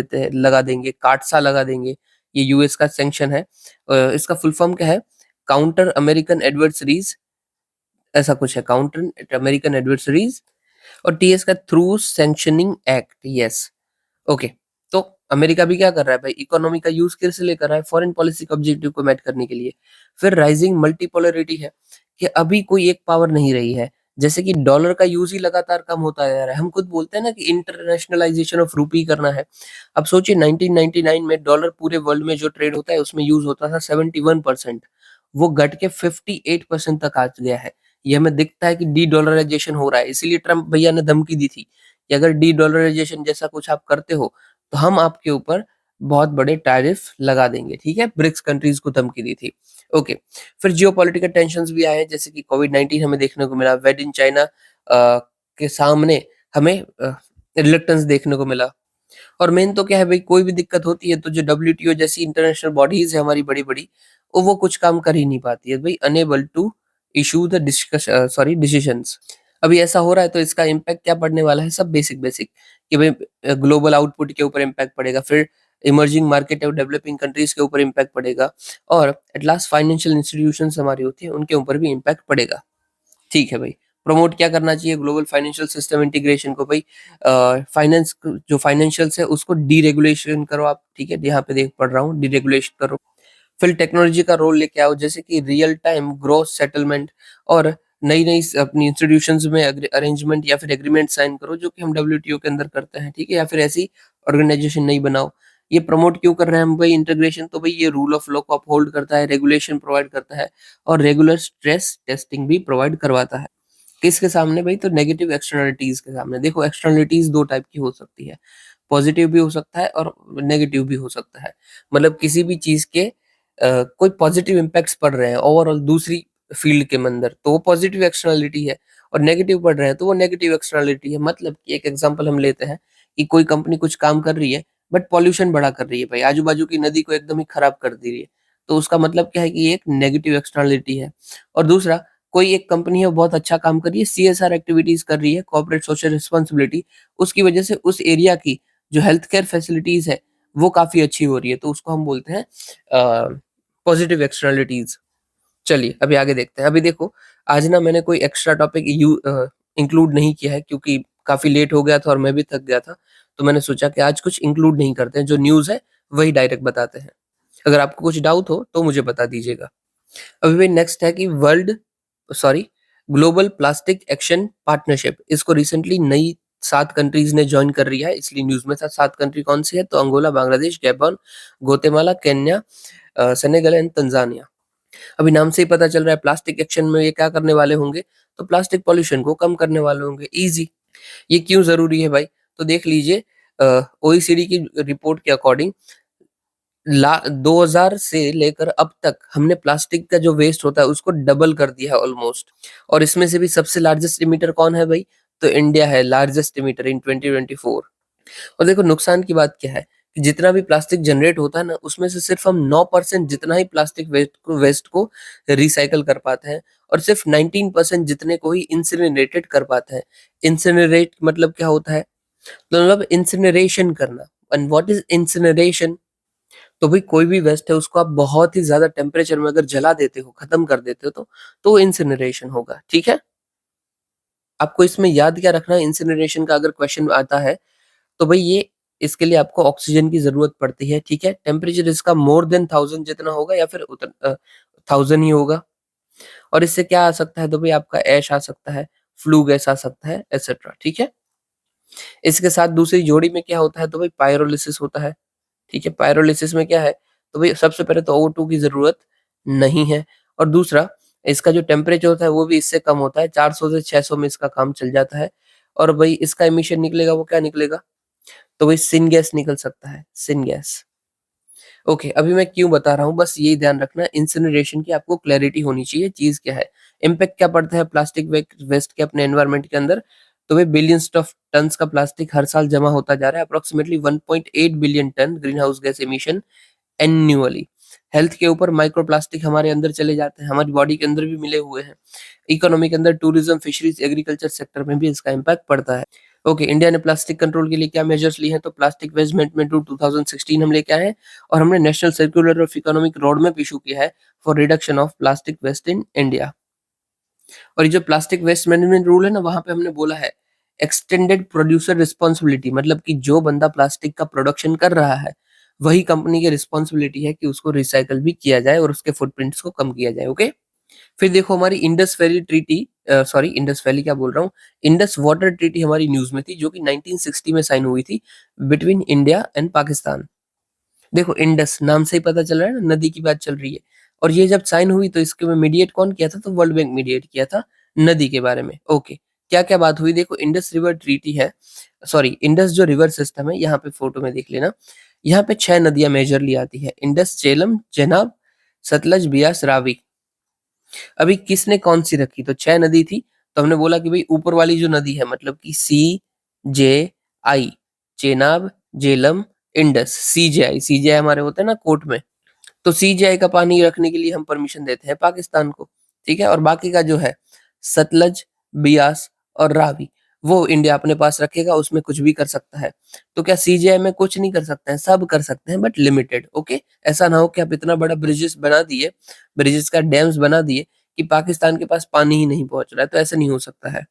देंगे, काटसा लगा देंगे। ये यूएस का सैंक्शन है। इसका फुल फॉर्म क्या है, काउंटर अमेरिकन एडवर्सरीज, ऐसा कुछ है, काउंटर अमेरिकन एडवर्सरीज, और टीएस का through sanctioning act, yes. Okay, तो अमेरिका भी क्या कर रहा है भाई, इकोनॉमी का यूज कैसे लेकर रहा है, फॉरेन पॉलिसी के ऑब्जेक्टिव को मैच करने के लिए। फिर राइजिंग मल्टीपोलरिटी है, कि अभी कोई एक पावर नहीं रही है, जैसे कि डॉलर का यूज ही लगातार कम होता जा रहा है। हम खुद बोलते हैं ना कि इंटरनेशनलाइजेशन ऑफ रूपी करना है। अब सोचिए 1999 में डॉलर पूरे वर्ल्ड में जो ट्रेड होता है उसमें यूज होता था 71%, वो घट के 58% तक आ गया है। ये हमें दिखता है कि डी डॉलराइजेशन हो रहा है, इसीलिए ट्रम्प भैया ने धमकी दी थी कि अगर डी डॉलराइजेशन जैसा कुछ आप करते हो तो हम आपके ऊपर बहुत बड़े टैरिफ लगा देंगे, ठीक है? ब्रिक्स कंट्रीज को धमकी दी थी। ओके, फिर जियोपॉलिटिकल टेंशंस भी आए हैं, जैसे कि कोविड-19 हमें देखने को मिला, वेड इन चाइना के सामने हमें रिलक्टेंस देखने को मिला। और मेन तो क्या है भाई, कोई भी दिक्कत होती है तो जो डब्ल्यूटीओ जैसी इंटरनेशनल बॉडीज है हमारी बड़ी-बड़ी, वो कुछ काम कर ही नहीं पाती है भाई, unable to issue the decisions. अभी ऐसा हो रहा है तो इसका इम्पैक्ट क्या पड़ने वाला है, सब बेसिक बेसिक, कि भाई ग्लोबल आउटपुट के ऊपर इम्पैक्ट पड़ेगा, फिर इमर्जिंग मार्केट और डेवलपिंग कंट्रीज के ऊपर इम्पैक्ट पड़ेगा, और एट लास्ट फाइनेंशियल इंस्टीट्यूशंस हमारी होती है उनके ऊपर भी इम्पैक्ट पड़ेगा। ठीक है भाई। प्रमोट क्या करना चाहिए ग्लोबल फाइनेंशियल सिस्टम इंटीग्रेशन को भाई, फाइनेंस जो फाइनेंशियल्स है उसको डीरेगुलेशन करो आप, ठीक है? यहाँ पे देख पढ़ रहा हूँ, डीरेगुलेशन करो। फिर टेक्नोलॉजी का रोल लेके आओ, जैसे कि रियल टाइम ग्रॉस सेटलमेंट, और नई-नई अपनी इंस्टीट्यूशंस में अरेंजमेंट या फिर एग्रीमेंट साइन करो, जो कि हम डब्ल्यूटीओ के अंदर करते हैं, ठीक है? या फिर ऐसी ऑर्गेनाइजेशन नई बनाओ। ये प्रमोट क्यों कर रहे हैं हम भाई इंटीग्रेशन, तो भाई ये रूल ऑफ लॉ को अपहोल्ड करता है, रेगुलेशन प्रोवाइड करता है और रेगुलर स्ट्रेस टेस्टिंग भी प्रोवाइड करवाता है। किसके सामने भाई, तो नेगेटिव एक्सटर्नलिटीज के सामने। देखो एक्सटर्नलिटीज 2 टाइप की हो सकती है, पॉजिटिव भी हो सकता है और नेगेटिव भी हो सकता है। मतलब किसी भी चीज़ के कोई पॉजिटिव इम्पैक्ट्स पड़ रहे हैं ओवरऑल दूसरी फील्ड के अंदर, तो वो पॉजिटिव एक्सटर्नैलिटी है। और नेगेटिव पढ़ रहे हैं तो वो नेगेटिव एक्सटर्नैलिटी है। मतलब कि एक एग्जांपल हम लेते हैं कि कोई कंपनी कुछ काम कर रही है बट पॉल्यूशन बढ़ा कर रही है भाई, आजू-बाजू की नदी को एकदम ही खराब कर दे रही है। तो उसका मतलब क्या है कि ये एक नेगेटिव एक्सटर्नैलिटी है। और दूसरा, कोई एक कंपनी है वो बहुत अच्छा काम कर रही है, सीएसआर एक्टिविटीज़ कर रही है, कॉर्पोरेट सोशल रिस्पांसिबिलिटी, उसकी वजह से उस एरिया की जो हेल्थ केयर फैसिलिटीज़ है, वो काफ़ी अच्छी हो रही है। तो उसको हम बोलते हैं पॉजिटिव एक्सटर्नैलिटीज़। चलिए अभी आगे देखते हैं। अभी देखो, आज ना मैंने कोई एक्स्ट्रा टॉपिक इंक्लूड नहीं किया है क्योंकि काफ़ी लेट हो गया था और मैं भी थक गया था। तो मैंने सोचा कि आज कुछ इंक्लूड नहीं करते हैं, जो न्यूज़ है वही डायरेक्ट बताते हैं। अगर आपको कुछ डाउट हो तो मुझे बता दीजिएगा। अभी भी नेक्स्ट है कि ग्लोबल प्लास्टिक एक्शन पार्टनरशिप, इसको रिसेंटली नई 7 कंट्रीज़ ने जॉइन कर लिया है, इसलिए न्यूज़ में था। 7 कंट्री कौन-सी है? तो Angola, Bangladesh, Gabon, Guatemala, Kenya, Senegal and Tanzania. अभी नाम से ही पता चल रहा है प्लास्टिक एक्शन में ये क्या करने वाले होंगे, तो प्लास्टिक पॉल्यूशन को कम करने वाले होंगे। ईज़ी। ये क्यों ज़रूरी है भाई? तो देख लीजिए, ओईसीडी की रिपोर्ट के अकॉर्डिंग 2000 से लेकर अब तक हमने प्लास्टिक का जो वेस्ट होता है उसको डबल कर दिया है ऑलमोस्ट। और इसमें से भी सबसे लार्जेस्ट इमिटर कौन है भाई? तो इंडिया है लार्जेस्ट इमिटर इन 2024। और देखो नुकसान की बात क्या है कि जितना भी प्लास्टिक जनरेट होता है ना, उसमें से सिर्फ हम 9% जितना ही प्लास्टिक वेस्ट को रिसाइकल कर पाते हैं और सिर्फ 19% जितने को ही इंसिनरेटेड कर पाते हैं। इंसिनरेट मतलब क्या होता है? तो मतलब इंसिनरेशन करना। And what is incineration? तो भाई कोई भी वेस्ट है उसको आप बहुत ही ज्यादा टेम्परेचर में अगर जला देते हो, खत्म कर देते हो, तो इंसिनरेशन होगा। ठीक है, आपको इसमें याद क्या रखना है, इंसिनरेशन का अगर क्वेश्चन आता है तो भाई ये इसके लिए आपको ऑक्सीजन की ज़रूरत पड़ती है, ठीक है? टेम्परेचर इसका मोर देन 1000 जितना होगा या फिर 1000 ही होगा। और इससे क्या आ सकता है? तो भाई आपका ऐश आ सकता है, फ्लू गैस आ सकता है, एटसेट्रा, ठीक है? इसके साथ दूसरी जोड़ी में क्या होता है? तो भाई पायरोलिसिस होता है, ठीक है? पायरोलिसिस में क्या है? तो भाई सबसे पहले तो O2 की ज़रूरत नहीं है और दूसरा, इसका जो टेम्परेचर होता है वो भी इससे कम होता है, 400 से 600 में इसका काम चल जाता है। और भाई इसका एमिशन निकलेगा वो क्या निकलेगा? तो वही सिनगैस निकल सकता है, सिनगैस। ओके, अभी मैं क्यों बता रहा हूँ बस यही ध्यान रखना, इंसिनरेशन की आपको क्लैरिटी होनी चाहिए, चीज़ क्या है। इम्पैक्ट क्या पड़ता है प्लास्टिक वेस्ट के अपने एनवायरनमेंट के अंदर? तो भाई बिलियंस ऑफ टन्स का प्लास्टिक हर साल जमा होता जा रहा है, approximately 1.8 billion ton greenhouse gas emission annually. Health के ऊपर माइक्रो प्लास्टिक हमारे अंदर चले जाते हैं, हमारी बॉडी के अंदर भी मिले हुए हैं। इकोनॉमी के अंदर टूरिज्म, फिशरीज, एग्रीकल्चर सेक्टर में भी इसका इम्पैक्ट पड़ता है। ओके, इंडिया ने प्लास्टिक कंट्रोल के लिए क्या मेजर्स लिए हैं? तो प्लास्टिक वेस्ट मैनेजमेंट टू 2016 हम लेके आए हैं और हमने national circular of economic road map issue किया है for reduction of plastic waste in India. और ये जो प्लास्टिक वेस्ट मैनेजमेंट रूल है ना, वहां पे हमने बोला है एक्सटेंडेड प्रोड्यूसर रिस्पॉन्सिबिलिटी, मतलब कि जो बंदा प्लास्टिक का प्रोडक्शन कर रहा है वही कंपनी की रिस्पॉन्सिबिलिटी है कि उसको रिसाइकल भी किया जाए और उसके फुटप्रिंट्स को कम किया जाए। ओके, फिर देखो हमारी Indus valley treaty, sorry Indus valley क्या बोल रहा हूँ, इंडस वाटर ट्रीटी हमारी न्यूज में थी जो कि 1960 में साइन हुई थी बिटवीन इंडिया एंड पाकिस्तान। देखो इंडस नाम से ही पता चल रहा है ना, नदी की बात चल रही है। और ये जब साइन हुई तो इसके में मीडिएट कौन किया था? तो वर्ल्ड बैंक मीडिएट किया था नदी के बारे में। ओके, क्या क्या बात हुई? देखो इंडस रिवर ट्रीटी है, सॉरी इंडस जो रिवर सिस्टम है, यहाँ पे फोटो में देख लेना, यहाँ पे 6 नदियां मेजरली आती है, इंडस, झेलम, चेनाब, सतलज, बियास, रावी। अभी किसने कौन सी रखी? तो 6 नदी थी, तो हमने बोला कि भाई ऊपर वाली जो नदी है मतलब कि CJI, Chenab, Jhelum, Indus, CJI हमारे होते हैं ना कोर्ट में, तो CJI का पानी रखने के लिए हम परमिशन देते हैं पाकिस्तान को, ठीक है? और बाकी का जो है सतलज, बियास और रावी, वो इंडिया अपने पास रखेगा, उसमें कुछ भी कर सकता है। तो क्या CJI में कुछ नहीं कर सकते हैं? सब कर सकते हैं बट लिमिटेड। ओके, ऐसा ना हो कि आप इतना बड़ा ब्रिजेस बना दिए, ब्रिजेस का डैम्स बना दिए कि पाकिस्तान के पास पानी ही नहीं पहुंच रहा है, तो ऐसा नहीं हो सकता है।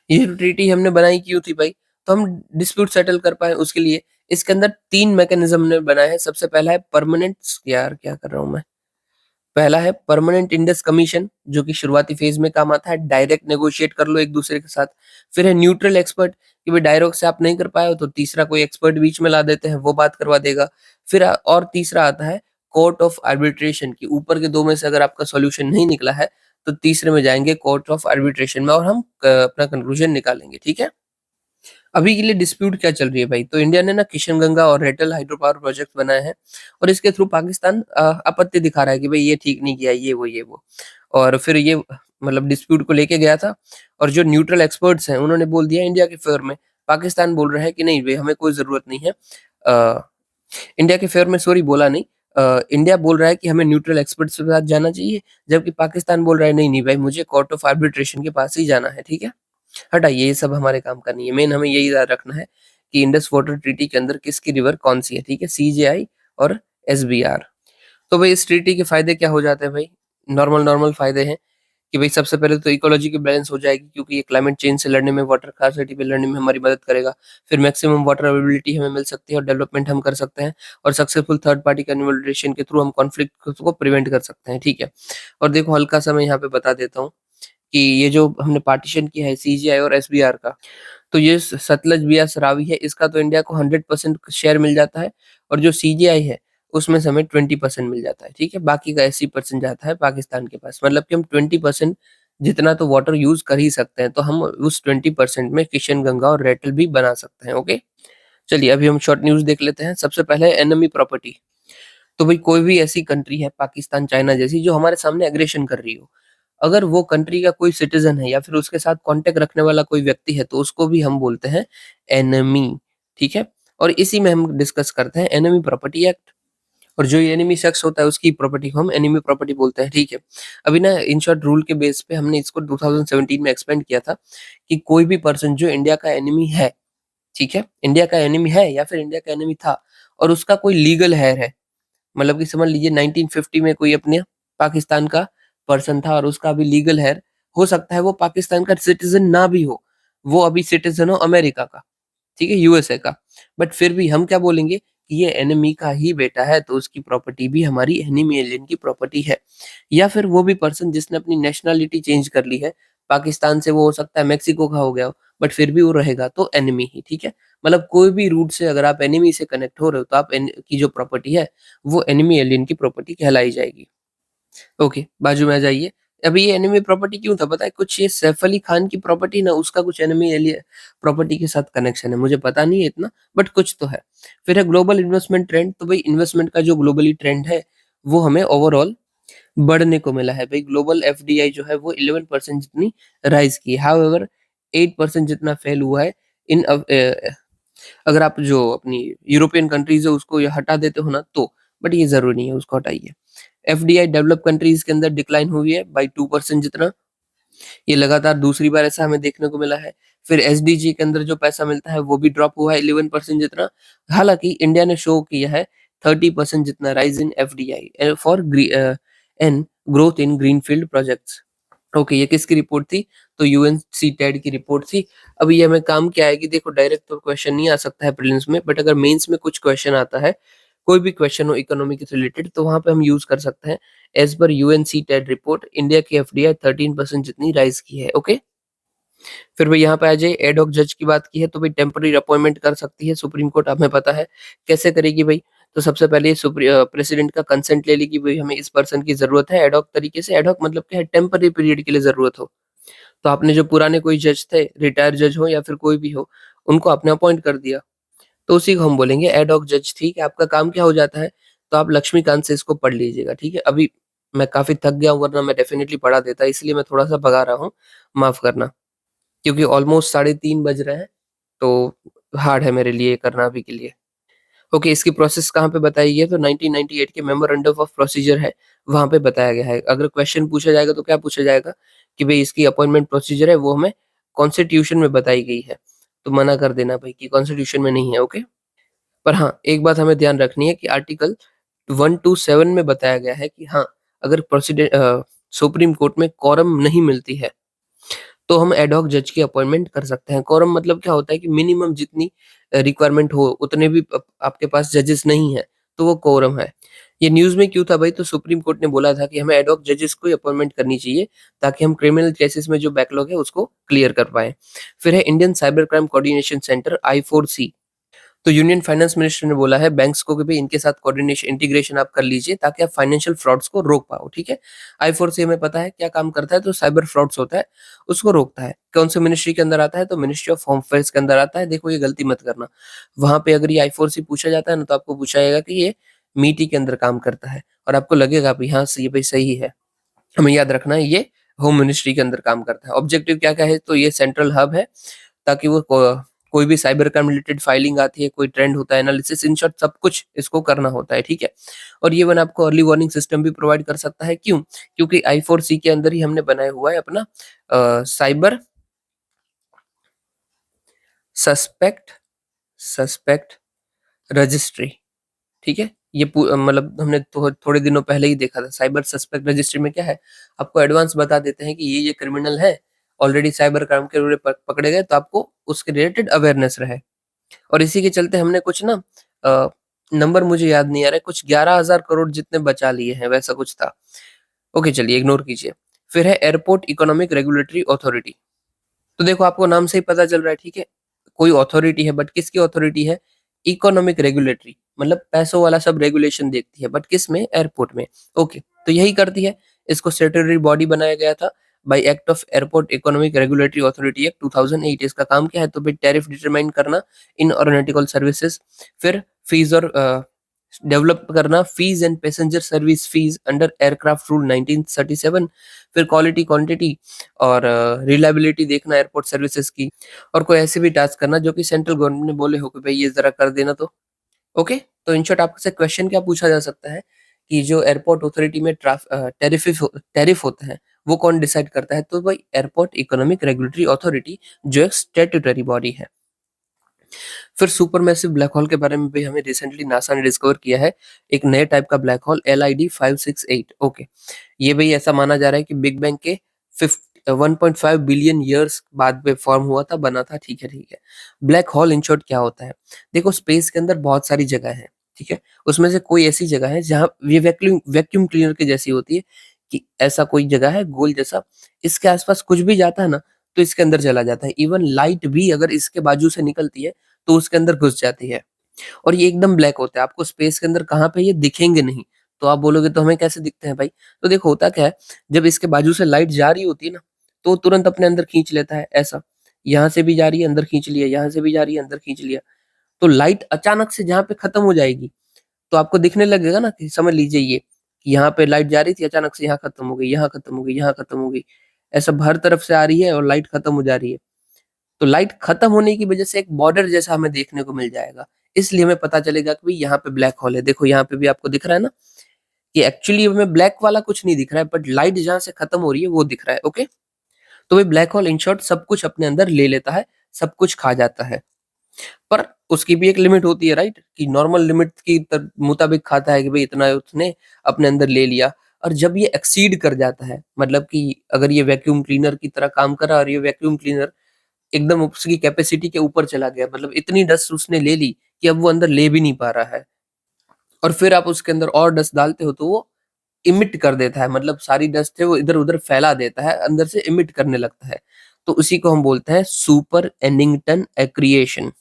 ये जो ट्रीटी हमने बनाई क्यों थी भाई? तो हम डिस्प्यूट सेटल कर पाए उसके लिए। इसके अंदर 3 मैकेनिज्म ने बनाए हैं। सबसे पहला है परमानेंट, यार क्या कर रहा हूँ मैं? पहला है परमानेंट इंडेक्स कमीशन, जो कि शुरुआती फेज में काम आता है, डायरेक्ट नेगोशिएट कर लो एक दूसरे के साथ। फिर है न्यूट्रल एक्सपर्ट, कि भाई डायरेक्ट से आप नहीं कर पाए हो तो तीसरा कोई एक्सपर्ट बीच में ला देते हैं, वो बात करवा देगा। फिर और तीसरा आता है कोर्ट ऑफ आर्बिट्रेशन, की ऊपर के 2 में से अगर आपका सॉल्यूशन नहीं निकला है तो तीसरे में जाएंगे कोर्ट ऑफ आर्बिट्रेशन में और हम अपना कंक्लूजन निकालेंगे, ठीक है? अभी के लिए डिस्प्यूट क्या चल रही है भाई? तो इंडिया ने ना किशनगंगा और रेटल हाइड्रो पावर प्रोजेक्ट बनाए हैं और इसके थ्रू पाकिस्तान आपत्ति दिखा रहा है कि भाई ये ठीक नहीं किया, ये वो। और फिर ये मतलब डिस्प्यूट को लेके गया था और जो न्यूट्रल एक्सपर्ट्स हैं उन्होंने बोल दिया इंडिया के फेवर में। पाकिस्तान बोल रहा है कि नहीं भई हमें कोई ज़रूरत नहीं है। इंडिया के फेवर में सॉरी बोला नहीं, इंडिया बोल रहा है कि हमें न्यूट्रल एक्सपर्ट्स के साथ जाना चाहिए, जबकि पाकिस्तान बोल रहा है नहीं, नहीं भाई मुझे कोर्ट ऑफ आर्बिट्रेशन के पास ही जाना है, ठीक है? हटाइए ये सब हमारे काम का नहीं है, मेन हमें यही याद रखना है कि इंडस वाटर ट्रीटी के अंदर किसकी रिवर कौन-सी है, ठीक है? सीजेआई और एसबीआर। तो भाई इस ट्रीटी के फ़ायदे क्या हो जाते हैं भाई? नॉर्मल फ़ायदे हैं कि भाई सबसे पहले तो इकोलॉजी की बैलेंस हो जाएगी क्योंकि ये क्लाइमेट चेंज से लड़ने में, वाटर स्कार्सिटी पे लड़ने में हमारी मदद करेगा। फिर मैक्सिमम वाटर अवेलेबिलिटी हमें मिल सकती है और डेवलपमेंट हम कर सकते हैं और सक्सेसफुल थर्ड पार्टी कन्वल्यूशन के थ्रू हम कॉन्फ्लिक्ट को प्रिवेंट कर सकते हैं, ठीक है? और देखो हल्का-सा मैं यहाँ पे बता देता हूँ कि ये जो हमने पार्टीशन किया है सीजीआई और एसबीआर का, तो ये सतलज बियास रावी है, इसका तो इंडिया को 100% शेयर मिल जाता है और जो सीजीआई है, उसमें से हमें 20% मिल जाता है, ठीक है? बाकी का 80% जाता है पाकिस्तान के पास, मतलब कि हम 20% जितना तो वाटर यूज़ कर ही सकते हैं, तो हम उस 20% में किशन गंगा और रेटल भी बना सकते हैं, ओके? चलिए अभी हम शॉर्ट न्यूज़ देख लेते हैं। सबसे पहले एनिमी प्रॉपर्टी। तो भाई कोई भी ऐसी कंट्री है पाकिस्तान, चाइना जैसी जो हमारे सामने एग्रेशन कर रही हो, अगर वो कंट्री का कोई सिटीज़न है या फिर उसके साथ कॉन्टैक्ट रखने वाला कोई व्यक्ति है, तो उसको भी हम बोलते हैं एनिमी, ठीक है? और इसी में हम डिस्कस करते हैं एनिमी प्रॉपर्टी एक्ट और जो ये एनिमी शख्स होता है उसकी प्रॉपर्टी को हम एनिमी प्रॉपर्टी बोलते हैं, ठीक है? अभी ना इन शॉर्ट रूल के बेस पे हमने इसको 2017 में एक्सपेंड किया था कि कोई भी पर्सन जो इंडिया का एनिमी है, ठीक है? इंडिया का एनिमी है या फिर इंडिया का एनिमी था और उसका कोई लीगल हेयर है, मतलब कि समझ लीजिए 1950 में कोई अपने पाकिस्तान का पर्सन था और उसका अभी लीगल है, हो सकता है वो पाकिस्तान का सिटीज़न ना भी हो, वो अभी सिटीज़न हो अमेरिका का, ठीक है? यूएसए का। बट फिर भी हम क्या बोलेंगे कि ये एनिमी का ही बेटा है, तो उसकी प्रॉपर्टी भी हमारी एनिमी एलियन की प्रॉपर्टी है। या फिर वो भी पर्सन जिसने अपनी नेशनैलिटी चेंज कर ली है, पाकिस्तान से वो हो सकता है मेक्सिको का हो गया हो, बट फिर भी वो रहेगा तो एनिमी ही, ठीक है? मतलब कोई भी रूट से अगर आप एनिमी से कनेक्ट हो रहे हो, तो आप एन की जो प्रॉपर्टी है, वो एनिमी एलियन की प्रॉपर्टी कहलाई जाएगी। ओके, बाजू में आ जाइए। अभी ये एनिमी प्रॉपर्टी क्यों था पता है? कुछ ये सैफ अली खान की प्रॉपर्टी ना उसका कुछ एनिमी एलिय प्रॉपर्टी के साथ कनेक्शन है, मुझे पता नहीं है इतना बट कुछ तो है। फिर है ग्लोबल इन्वेस्टमेंट ट्रेंड, तो भाई इन्वेस्टमेंट का जो ग्लोबली ट्रेंड है, वो हमें ओवरऑल बढ़ने को मिला है। भाई ग्लोबल एफडीआई जो है वो 11% जितनी राइज़ की है। हाउएवर 8% जितना फेल हुआ है इन अगर आप जो अपनी यूरोपियन कंट्रीज़ है उसको ये हटा देते हो ना तो, बट ये ज़रूरी नहीं है उसको हटाइए। एफडीआई डेवलप्ड कंट्रीज़ के अंदर डिक्लाइन हुई है बाय 2% जितना, ये लगातार दूसरी बार ऐसा हमें देखने को मिला है। फिर एसडीजी के अंदर जो पैसा मिलता है वो भी ड्रॉप हुआ है 11% जितना। हालाँकि इंडिया ने शो किया है 30% जितना rise in FDI for and growth in greenfield projects. Okay, ये किसकी रिपोर्ट थी? तो यूएनसीटेड की रिपोर्ट थी। अब ये हमें काम क्या आएगी? देखो डायरेक्ट तो क्वेश्चन नहीं आ सकता है प्रीलिम्स में, बट अगर मेंस में कुछ क्वेश्चन आता है, कोई भी क्वेश्चन हो इकोनॉमी से रिलेटेड, तो वहाँ पे हम यूज़ कर सकते हैं। एज़ पर यूएनसीटेड रिपोर्ट इंडिया की एफडीआई 13% जितनी राइज़ की है, ओके? फिर भाई यहाँ पे आ जाइए, एड हॉक जज की बात की है तो भाई टेम्परेरी अपॉइंटमेंट कर सकती है सुप्रीम कोर्ट, हमें पता है। कैसे करेगी भाई? तो सबसे पहले प्रेसिडेंट का कंसेंट ले लेगी, भाई हमें इस पर्सन की ज़रूरत है एड हॉक तरीके से। एड हॉक मतलब क्या है? टेम्परेरी पीरियड के लिए ज़रूरत हो। तो आपने जो पुराने कोई जज थे, रिटायर्ड जज हो या फिर कोई भी हो, उनको आपने अपॉइंट कर दिया। तो उसी को हम बोलेंगे एड हॉक जज, ठीक है? आपका काम क्या हो जाता है? तो आप लक्ष्मीकांत से इसको पढ़ लीजिएगा, ठीक है? अभी मैं काफ़ी थक गया हूँ वरना मैं डेफ़िनिटली पढ़ा देता, इसलिए मैं थोड़ा-सा भगा रहा हूँ, माफ़ करना। क्योंकि ऑलमोस्ट साढ़े 3 बज रहे हैं, तो हार्ड है मेरे लिए करना अभी के लिए। ओके, इसकी प्रोसेस कहाँ पे बताई गई है? तो 1998 के मेमोरेंडम ऑफ प्रोसीजर है, वहाँ पे बताया गया है। अगर क्वेश्चन पूछा जाएगा तो क्या पूछा जाएगा कि भई इसकी अपॉइंटमेंट प्रोसीजर है वो हमें कॉन्स्टिट्यूशन में बताई गई है। तो मना कर देना भई कि कॉन्स्टिट्यूशन में नहीं है, ओके? पर हाँ, एक बात हमें ध्यान रखनी है कि आर्टिकल 127 में बताया गया है कि हाँ, अगर सुप्रीम कोर्ट में क्वोरम नहीं मिलती है तो हम एड हॉक जज की अपॉइंटमेंट कर सकते हैं। क्वोरम मतलब क्या होता है कि मिनिमम जितनी रिक्वायरमेंट हो उतने भी आपके पास जजेस नहीं है, तो वो क्वोरम है। ये न्यूज़ में क्यों था भाई? तो सुप्रीम कोर्ट ने बोला था कि हमें एड हॉक जजेस को ही अपॉइंटमेंट करनी चाहिए ताकि हम क्रिमिनल केसेस में जो बैकलॉग है उसको क्लियर कर पाएँ। फिर है Indian cyber crime coordination centre I4C। तो यूनियन फाइनेंस मिनिस्टर ने बोला है बैंक्स को कि भाई इनके साथ कोऑर्डिनेशन इंटीग्रेशन आप कर लीजिए ताकि आप फाइनेंशियल फ्रॉड्स को रोक पाओ, ठीक है? I4C हमें पता है क्या काम करता है, तो साइबर फ्रॉड्स होता है, उसको रोकता है। कौन से मिनिस्ट्री के अंदर आता है? तो मिनिस्ट्री ऑफ होम अफेयर्स के अंदर आता है। देखो ये गलती मत करना। वहाँ पे अगर ये I4C पूछा जाता है ना, तो आपको पूछा जाएगा कि ये MeitY के अंदर काम करता है और आपको लगेगा भी हाँ, स ये भाई सही है। हमें याद रखना है ये होम मिनिस्ट्री के अंदर काम करता है। ऑब्जेक्टिव क्या-क्या है, तो ये सेंट्रल हब है ताकि वो कोई भी साइबर क्राइम रिलेटेड फाइलिंग आती है, कोई ट्रेंड होता है, एनालिसिस, इन शॉर्ट सब कुछ इसको करना होता है, ठीक है? और ये वन आपको अर्ली वार्निंग सिस्टम भी प्रोवाइड कर सकता है, क्यों? क्योंकि I4C के अंदर ही हमने बनाया हुआ है अपना साइबर सस्पेक्ट सस्पेक्ट रजिस्ट्री, ठीक है? ये मतलब हमने थोड़े दिनों पहले ही देखा था। साइबर सस्पेक्ट रजिस्ट्री में क्या है, आपको एडवांस बता देते हैं कि ये क्रिमिनल है, ऑलरेडी साइबर क्राइम के रूप में पकड़े गए, तो आपको उसके रिलेटेड अवेयरनेस रहे। और इसी के चलते हमने कुछ ना नंबर मुझे याद नहीं आ रहा है, कुछ 11,000 करोड़ जितने बचा लिए हैं, वैसा कुछ था। ओके, चलिए इग्नोर कीजिए। फिर है एयरपोर्ट इकोनॉमिक रेगुलेटरी अथॉरिटी। तो देखो आपको नाम से ही पता चल रहा है, ठीक है? कोई अथॉरिटी है, बट किसकी अथॉरिटी है? इकोनॉमिक रेगुलेटरी, मतलब पैसों वाला सब रेगुलेशन देखती है, बट किस में? एयरपोर्ट में। ओके, तो यही करती है। इसको स्टैट्यूटरी बॉडी बनाया गया था bye act of airport economic regulatory authority act 2008। इसका काम क्या है? तो भाई टैरिफ डिटरमाइन करना इन एरोनॉटिकल सर्विसेज, फिर फीस और डेवलप करना fees and passenger service fees under aircraft rule 1937, फिर क्वालिटी क्वांटिटी और रिलायबिलिटी देखना एयरपोर्ट सर्विसेज की, और कोई ऐसे भी टास्क करना जो कि सेंट्रल गवर्नमेंट ने बोले हो कि भाई ये जरा कर देना। तो ओके, तो इन शॉर्ट आपसे क्वेश्चन क्या पूछा जा सकता है कि जो एयरपोर्ट अथॉरिटी में टैरिफ होता है वो कौन डिसाइड करता है? तो भाई एयरपोर्ट इकोनॉमिक रेगुलेटरी अथॉरिटी, जो एक स्टैट्यूटरी बॉडी है। फिर सुपरमैसिव ब्लैक होल के बारे में भी हमें रिसेंटली नासा ने डिस्कवर किया है, एक नए टाइप का ब्लैक होल LID 568। ओके, ये भाई ऐसा माना जा रहा है कि बिग बैंग के 1.5 बिलियन ईयर्स बाद में फॉर्म हुआ था, बना था, ठीक है, ठीक है। ब्लैक होल इन शॉर्ट क्या होता है? देखो स्पेस के अंदर बहुत सारी जगह है, ठीक है? उसमें से कोई ऐसी जगह है जहाँ ये वैक्यूम वैक्यूम क्लीनर की जैसी होती है, कि ऐसा कोई जगह है गोल जैसा, इसके आसपास कुछ भी जाता है ना, तो इसके अंदर चला जाता है। इवन लाइट भी अगर इसके बाजू से निकलती है तो उसके अंदर घुस जाती है, और ये एकदम ब्लैक होता है। आपको स्पेस के अंदर कहाँ पे ये दिखेंगे नहीं। तो आप बोलोगे तो हमें कैसे दिखते हैं भाई? तो देखो होता क्या है, जब इसके बाजू से लाइट जा रही होती है ना, तो तुरंत अपने अंदर खींच लेता है ऐसा। यहाँ से भी जा रही है, अंदर खींच लिया, यहाँ से भी जा रही है, अंदर खींच लिया। तो लाइट अचानक से जहाँ पे खत्म हो जाएगी, तो आपको दिखने लगेगा ना, कि समझ लीजिए ये, कि यहाँ पे लाइट जा रही थी, अचानक से यहाँ खत्म हो गई, यहाँ खत्म हो गई, यहाँ खत्म हो गई। ऐसा हर तरफ से आ रही है और लाइट खत्म हो जा रही है। तो लाइट खत्म होने की वजह से एक बॉर्डर जैसा हमें देखने को मिल जाएगा। इसलिए हमें पता चलेगा कि भई यहाँ पे ब्लैक होल है। देखो यहाँ पे भी आपको दिख रहा है ना, कि एक्चुअली हमें ब्लैक वाला कुछ नहीं दिख रहा है, बट लाइट जहाँ से खत्म हो रही है वो दिख रहा है, ओके? तो वही ब्लैक होल इन शॉर्ट सब कुछ अपने अंदर ले लेता है, सब कुछ खा जाता है। पर उसकी भी एक लिमिट होती है, राइट? कि नॉर्मल लिमिट की मुताबिक खाता है, कि भई इतना उसने अपने अंदर ले लिया। और जब ये एक्सीड कर जाता है, मतलब कि अगर ये वैक्यूम क्लीनर की तरह काम कर रहा है और ये वैक्यूम क्लीनर एकदम उसकी कैपेसिटी के ऊपर चला गया, मतलब इतनी डस्ट उसने ले ली कि अब वो अंदर ले भी नहीं पा रहा है, और फिर आप उसके अंदर और डस्ट डालते हो तो वो इमिट कर देता है, मतलब सारी डस्ट है वो इधर-उधर फैला देता है, अंदर से इमिट करने लगता है। तो उसी को हम बोलते हैं सुपर एनिंगटन एक्रिएशन।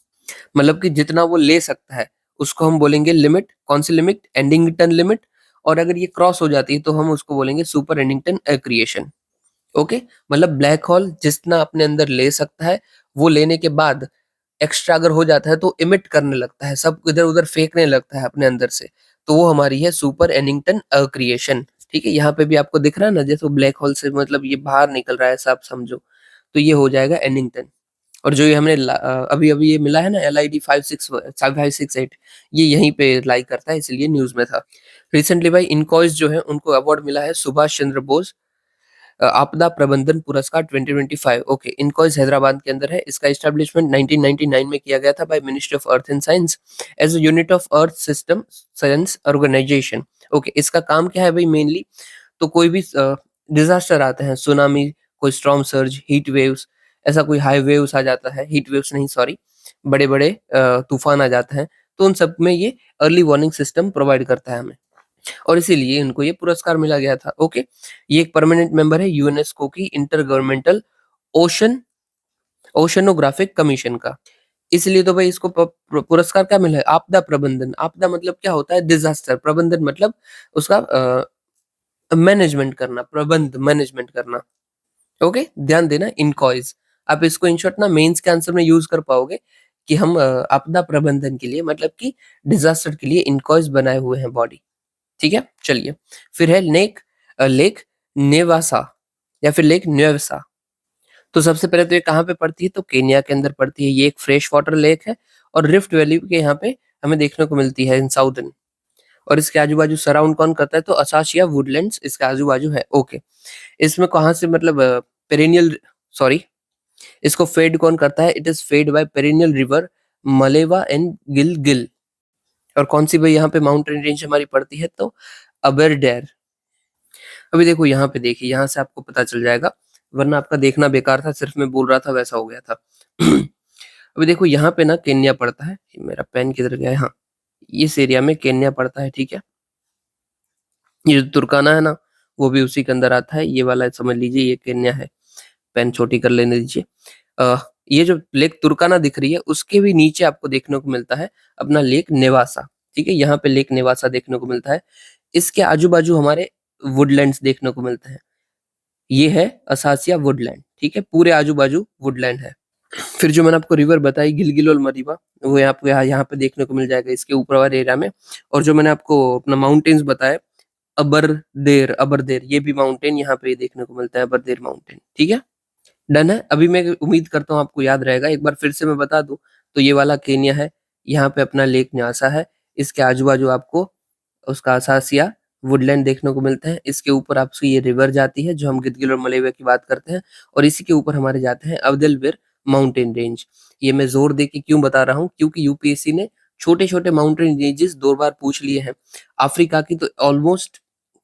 मतलब कि जितना वो ले सकता है, उसको हम बोलेंगे लिमिट। कौन सी लिमिट? Eddington limit. और अगर ये क्रॉस हो जाती है तो हम उसको बोलेंगे सुपर एडिंगटन एक्रिएशन। ओके, मतलब ब्लैक होल जितना अपने अंदर ले सकता है, वो लेने के बाद एक्स्ट्रा अगर हो जाता है तो इमिट करने लगता है, सब इधर-उधर फेंकने लगता है अपने अंदर से। तो वो हमारी है सुपर एनिंगटन क्रिएशन। ठीक है, यहाँ पे भी आपको दिख रहा है ना, जैसे ब्लैक होल से मतलब ये बाहर निकल रहा है, ऐसा आप समझो। तो ये हो जाएगा एनिंगटन। और जो ये हमने अभी-अभी ये मिला है ना LID 568, ये यहीं पे लाई करता है, इसलिए न्यूज़ में था। रिसेंटली भाई इनकॉइस जो है उनको अवार्ड मिला है सुभाष चंद्र बोस आपदा प्रबंधन पुरस्कार 2025। ओके, इनकॉइस हैदराबाद के अंदर है। इसका एस्टैब्लिशमेंट 1999 में किया गया था by ministry of earth and science as a unit of earth system science organization. Okay, इसका काम क्या है भाई मेनली? तो कोई भी डिजास्टर आते हैं, सुनामी, कोई स्टॉर्म सर्ज, हीट वेव्स, ऐसा कोई हाई वेव्स आ जाता है, हीट वेव्स नहीं सॉरी, बड़े-बड़े तूफान आ जाते हैं, तो उन सब में ये अर्ली वार्निंग सिस्टम प्रोवाइड करता है हमें, और इसीलिए इनको ये पुरस्कार मिला गया था। ओके, ये एक परमानेंट मेंबर है यूनेस्को की inter governmental ocean oceanographic commission का। इसलिए तो भाई इसको पुरस्कार क्या मिला है? आपदा प्रबंधन। आपदा मतलब क्या होता है? डिजास्टर। प्रबंधन मतलब उसका मैनेजमेंट करना, प्रबंध मैनेजमेंट करना। ओके, ध्यान देना इनकॉइज। आप इसको इन शॉर्ट ना मेंस के आंसर में यूज कर पाओगे, कि हम आपदा प्रबंधन के लिए, मतलब कि डिजास्टर के लिए इनकॉइज बनाए हुए हैं बॉडी। ठीक है, चलिए। फिर है लेक नेवासा। या फिर लेक न्यूवेसा। तो सबसे पहले तो ये कहाँ पे पड़ती है, तो केन्या के अंदर पड़ती है। ये एक फ्रेश वाटर लेक है और रिफ्ट वैली के यहाँ पे हमें देखने को मिलती है इन साउदर्न। और इसके आजू बाजू सराउंड कौन करता है, तो असाशिया वुडलैंड्स इसके आजू बाजू है। ओके, इसमें कहाँ से मतलब पेरेनियल, सॉरी, इसको फेड कौन करता है, it is fed by perennial river Malewa and Gil. और कौन सी भाई यहाँ पे माउंटेन रेंज हमारी पड़ती है, तो अबरडेयर। अभी देखो यहाँ पे, देखिए यहाँ से आपको पता चल जाएगा, वरना आपका देखना बेकार था, सिर्फ मैं बोल रहा था वैसा हो गया था। अभी देखो यहाँ पे ना केन्या पड़ता है, मेरा पेन किधर गया है, हाँ, इस एरिया में केन्या पड़ता है, ठीक है। ये जो तुर्काना है ना, वो भी उसी के अंदर आता है, ये वाला समझ लीजिए ये केन्या है। पेन छोटी कर लेने दीजिए। ये जो लेक तुर्काना दिख रही है, उसके भी नीचे आपको देखने को मिलता है अपना लेक नेवासा, ठीक है। यहाँ पे लेक नेवासा देखने को मिलता है। इसके आजू बाजू हमारे वुडलैंड्स देखने को मिलते हैं। ये है असासिया वुडलैंड, ठीक है, पूरे आजू बाजू वुडलैंड है। फिर जो मैंने आपको रिवर बताई गिलगिल और मरीबा, वो आपको यहाँ पे देखने को मिल जाएगा इसके ऊपर वाले एरिया में। और जो मैंने आपको अपना माउंटेन्स बताया, अबरदेर, अबरदेर ये भी माउंटेन यहाँ पे देखने को मिलता है, अबरदेर माउंटेन, ठीक है। डन है। अभी मैं उम्मीद करता हूँ आपको याद रहेगा, एक बार फिर से मैं बता दूं, तो ये वाला केन्या है, यहाँ पे अपना लेक न्यासा है, इसके आजू बाजू आपको उसका असासिया वुडलैंड देखने को मिलते हैं। इसके ऊपर आपसे ये रिवर जाती है जो हम गिदगिल और मलेवे की बात करते हैं, और इसी के ऊपर हमारे जाते हैं अब्देलवेर माउंटेन रेंज। ये मैं जोर दे के क्यों बता रहा हूँ, क्योंकि यूपीएससी ने छोटे छोटे माउंटेन रेंजेस 2 बार पूछ लिए हैं। अफ्रीका की तो ऑलमोस्ट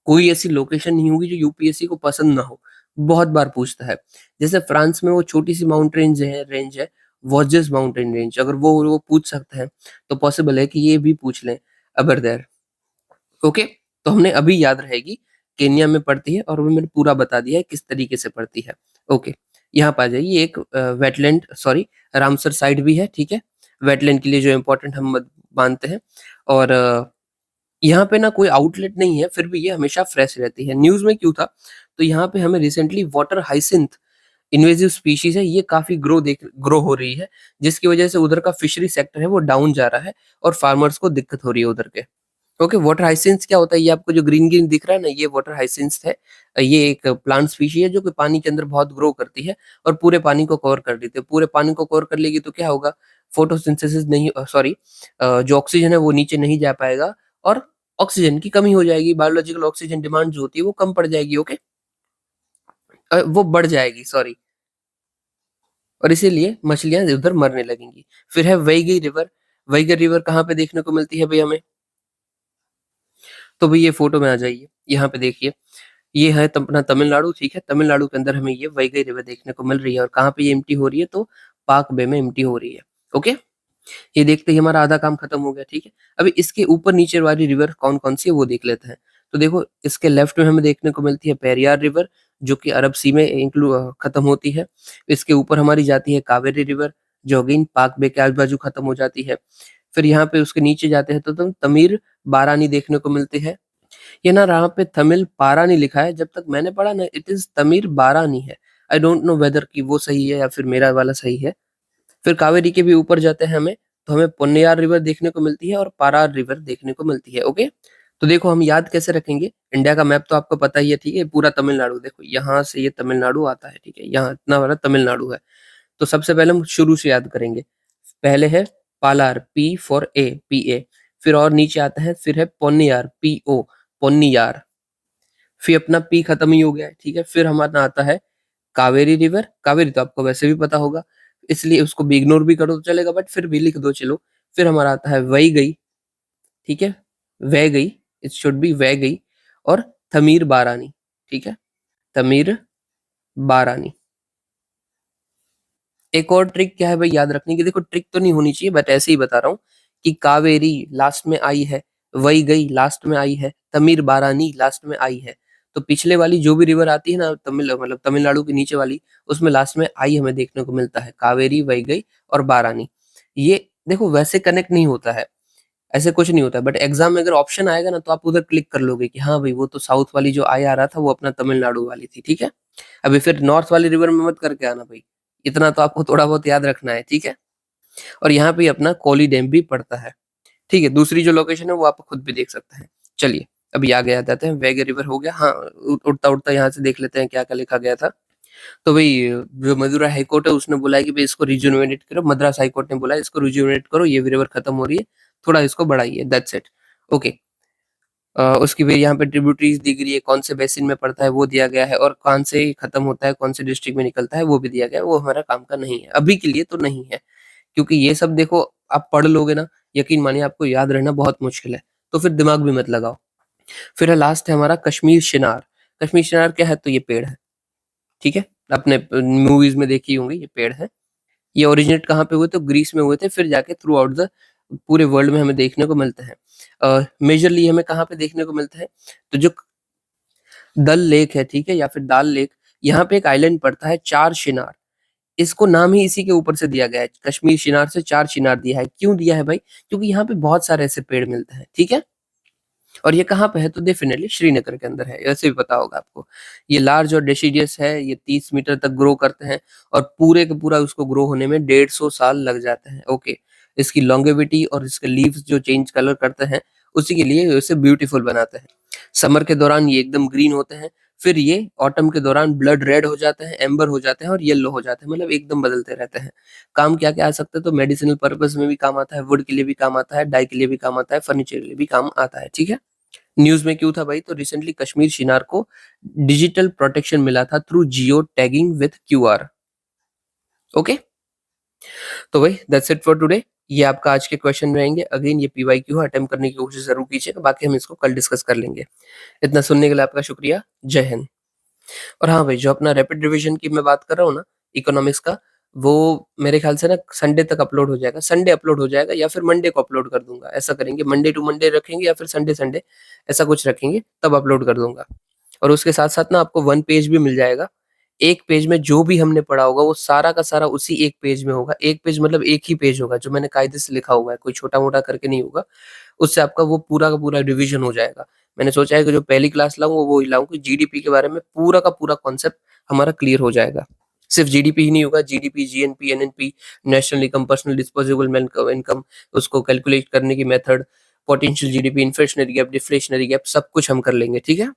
कोई ऐसी लोकेशन नहीं होगी जो यूपीएससी को पसंद ना हो, बहुत बार पूछता है। जैसे फ्रांस में वो छोटी सी माउंटेन रेंज है, वॉजेस माउंटेन रेंज, अगर वो पूछ सकते हैं, तो पॉसिबल है कि ये भी पूछ लें अबरदेर। ओके, तो हमने अभी याद रहेगी, केन्या में पड़ती है, और वो मैंने पूरा बता दिया है किस तरीके से पड़ती है। ओके, यहाँ पे आ जाइए। ये एक वेटलैंड, सॉरी, रामसर साइट भी है, ठीक है, वेटलैंड के लिए जो इम्पोर्टेंट हम मानते हैं। और यहाँ पे ना कोई आउटलेट नहीं है, फिर भी ये हमेशा फ्रेश रहती है। न्यूज में क्यों था, तो यहाँ पे हमें recently water hyacinth invasive species है, ये काफी ग्रो हो रही है, जिसकी वजह से उधर का फिशरी सेक्टर है वो डाउन जा रहा है, और फार्मर्स को दिक्कत हो रही है उधर के। ओके, वाटर हाइसिंथ क्या होता है, ये आपको जो ग्रीन ग्रीन दिख रहा है ना, ये वाटर हाइसिंथ है। ये एक प्लांट स्पीशी है जो कि पानी के अंदर बहुत ग्रो करती है, और पूरे पानी को कवर कर लेती है। पूरे पानी को कवर कर लेगी तो क्या होगा, फोटोसिंथेसिस नहीं, सॉरी, जो ऑक्सीजन है वो नीचे नहीं जा पाएगा, और ऑक्सीजन की कमी हो जाएगी, बायोलॉजिकल ऑक्सीजन डिमांड जो होती है वो कम पड़ जाएगी। ओके, वो बढ़ जाएगी, सॉरी, और इसीलिए मछलियां उधर मरने लगेंगी। फिर है वैगई रिवर। वैगई रिवर कहाँ पे देखने को मिलती है भाई हमें, तो भाई ये फोटो में आ जाइए, यहाँ पे देखिए, ये है अपना तमिलनाडु, ठीक है। तमिलनाडु के अंदर हमें ये वैगई रिवर देखने को मिल रही है, और कहाँ पे ये एम्प्टी हो रही है, तो पाक बे में एम्प्टी हो रही है। ओके, ये देखते ही हमारा आधा काम खत्म हो गया, ठीक है। अभी इसके ऊपर नीचे वाली रिवर कौन कौन सी है वो देख लेते हैं। तो देखो, इसके लेफ्ट में हमें देखने को मिलती है पेरियार रिवर, जो कि अरब सी में खत्म होती है। इसके ऊपर हमारी जाती है कावेरी रिवर, जो अगेन पाक बे के आजू बाजू खत्म हो जाती है। फिर यहाँ पे उसके नीचे जाते हैं तो तुम तमीर बारानी देखने को मिलते हैं। ये ना यहाँ पे तमिल पारानी लिखा है, जब तक मैंने पढ़ा ना इट इज तमीर बारानी है। आई डोंट नो वेदर कि वो सही है या फिर मेरा वाला सही है। फिर कावेरी के भी ऊपर जाते हैं हमें, तो हमें पोन्नैयार रिवर देखने को मिलती है, और पारार रिवर देखने को मिलती है। ओके, तो देखो हम याद कैसे रखेंगे, इंडिया का मैप तो आपको पता ही है, ठीक है। पूरा तमिलनाडु देखो, यहाँ से ये तमिलनाडु आता है, ठीक है, यहाँ इतना बड़ा तमिलनाडु है। तो सबसे पहले हम शुरू से याद करेंगे। पहले है Palar, P for a, P A. फिर और नीचे आता है, फिर है पोन्नैयार, पी ओ, पोन्नियार। फिर अपना पी खत्म ही हो गया है, ठीक है। फिर हमारा आता है कावेरी रिवर। कावेरी तो आपको वैसे भी पता होगा, इसलिए उसको भी इग्नोर भी करो तो चलेगा, बट फिर भी लिख दो चलो। फिर हमारा आता है वैगई, ठीक है, Vaigai, it should be Vaigai. और थमीर बारानी, ठीक है, तमीर बारानी। एक और ट्रिक क्या है भाई याद रखने की, देखो ट्रिक तो नहीं होनी चाहिए, बट ऐसे ही बता रहा हूँ कि कावेरी लास्ट में आई है, वैगई लास्ट में आई है, तमीर बारानी लास्ट में आई है। तो पिछले वाली जो भी रिवर आती है ना, मतलब तमिलनाडु के नीचे वाली, उसमें लास्ट में आई हमें देखने को मिलता है, कावेरी, वैगई और बारानी। ये देखो वैसे कनेक्ट नहीं होता है, ऐसे कुछ नहीं होता है, बट एग्जाम में अगर ऑप्शन आएगा ना, तो आप उधर क्लिक कर लोगे कि हाँ भाई वो तो साउथ वाली जो आई आ रहा था वो अपना तमिलनाडु वाली थी, ठीक है। अभी फिर नॉर्थ वाली रिवर में मत करके आना भाई, इतना तो आपको थोड़ा बहुत याद रखना है, ठीक है। और यहाँ पे अपना कोली डैम भी पड़ता है, ठीक है। दूसरी जो लोकेशन है वो आप खुद भी देख सकते हैं। चलिए अभी आगे आ जाते हैं। वेग रिवर हो गया। हाँ, उड़ता-उड़ता यहाँ से देख लेते हैं क्या-क्या लिखा गया था। तो वही जो मदुरै हाई कोर्ट है उसने बोला है कि भई इसको रिजुविनेट करो, मद्रास हाई कोर्ट ने बोला है इसको रिजुविनेट करो, ये रिवर खत्म हो रही है, थोड़ा इसको बढ़ाइए, दैट्स इट। ओके। उसकी फिर यहाँ पे ट्रिब्यूटरीज़ दी गई है, कौन से बेसिन में पड़ता है वो दिया गया है और कौन से खत्म होता है, कौन से डिस्ट्रिक्ट में निकलता है वो भी दिया गया है, वो हमारा काम का नहीं है। अभी के लिए तो नहीं है, क्योंकि ये सब देखो आप पढ़ लोगे ना, यकीन मानिए आपको याद रहना बहुत मुश्किल है, तो फिर दिमाग भी मत लगाओ। फिर लास्ट है हमारा कश्मीर शिनार। कश्मीर शिनार क्या है? तो ये पेड़ है, ठीक है? आपने मूवीज़ में देखी होंगी ये पेड़ है। ये ओरिजिनेट कहाँ पे हुए? तो ग्रीस में हुए थे, फिर जाके थ्रू आउट द पूरे वर्ल्ड में हमें देखने को मिलते हैं। मेजरली हमें कहाँ पे देखने को मिलता है? तो जो दल लेक है, ठीक है? या फिर दाल लेक, यहाँ पे एक आइलैंड पड़ता है चार चिनार। इसको नाम ही इसी के ऊपर से दिया गया है। कश्मीर चिनार से चार चिनार दिया है। क्यों दिया है भाई? क्योंकि यहाँ पे बहुत सारे ऐसे पेड़ मिलते हैं, ठीक है? और ये कहाँ पे है? तो डेफिनिटली श्रीनगर के अंदर है, ऐसे भी पता होगा आपको। ये लार्ज और डेसिडियस है, ये 30 मीटर तक ग्रो करते हैं और पूरे का पूरा उसको ग्रो होने में 150 साल लग जाते हैं, ओके। इसकी लॉन्गेविटी और इसके लीव्स जो चेंज कलर करते हैं, उसी के लिए इसे ब्यूटीफुल बनाते हैं। समर के दौरान ये एकदम ग्रीन होते हैं, फिर ये ऑटम के दौरान ब्लड रेड हो जाते हैं, एम्बर हो जाते हैं और येलो हो जाते हैं, मतलब एकदम बदलते रहते हैं। काम क्या-क्या आ सकता है? तो मेडिसिनल पर्पस में भी काम आता है, वुड के लिए भी काम आता है, डाई के लिए भी काम आता है, फर्नीचर के लिए भी काम आता है, ठीक है? न्यूज़ में क्यों था भाई? तो रिसेंटली कश्मीर शिनार को डिजिटल प्रोटेक्शन मिला था through geo tagging with QR. Okay, तो भाई दैट्स इट फॉर टुडे। ये आपका आज के क्वेश्चन रहेंगे। अगेन ये पीवाईक्यू है, अटेम्प्ट करने की कोशिश जरूर कीजिएगा, बाकी हम इसको कल डिस्कस कर लेंगे। इतना सुनने के लिए आपका शुक्रिया। जय हिंद। और हाँ भाई, जो अपना रैपिड रिवीजन की मैं बात कर रहा हूँ ना, इकोनॉमिक्स का, वो मेरे ख्याल से ना संडे तक अपलोड हो जाएगा। संडे अपलोड हो जाएगा या फिर मंडे को अपलोड कर दूंगा, ऐसा करेंगे। मंडे टू मंडे रखेंगे या फिर संडे संडे, ऐसा कुछ रखेंगे, तब अपलोड कर दूंगा। और उसके साथ-साथ ना आपको 1 पेज भी मिल जाएगा। एक पेज में जो भी हमने पढ़ा होगा वो सारा का सारा उसी एक पेज में होगा। एक पेज मतलब एक ही पेज होगा जो मैंने कायदे से लिखा हुआ है, कोई छोटा-मोटा करके नहीं होगा। उससे आपका वो पूरा का पूरा रिवीजन हो जाएगा। मैंने सोचा है कि जो पहली क्लास लाऊँ वो ही लाऊँ कि जीडीपी के बारे में पूरा का पूरा कॉन्सेप्ट हमारा क्लियर हो जाएगा। सिर्फ जीडीपी ही नहीं होगा, GDP, GNP, NNP, national income, personal disposable income, उसको कैलकुलेट करने की method, potential GDP, inflationary gap, deflationary gap, सब कुछ हम कर लेंगे, ठीक है?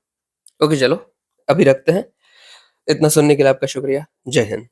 ओके चलो, अभी रखते हैं। इतना सुनने के लिए आपका शुक्रिया। जय हिंद।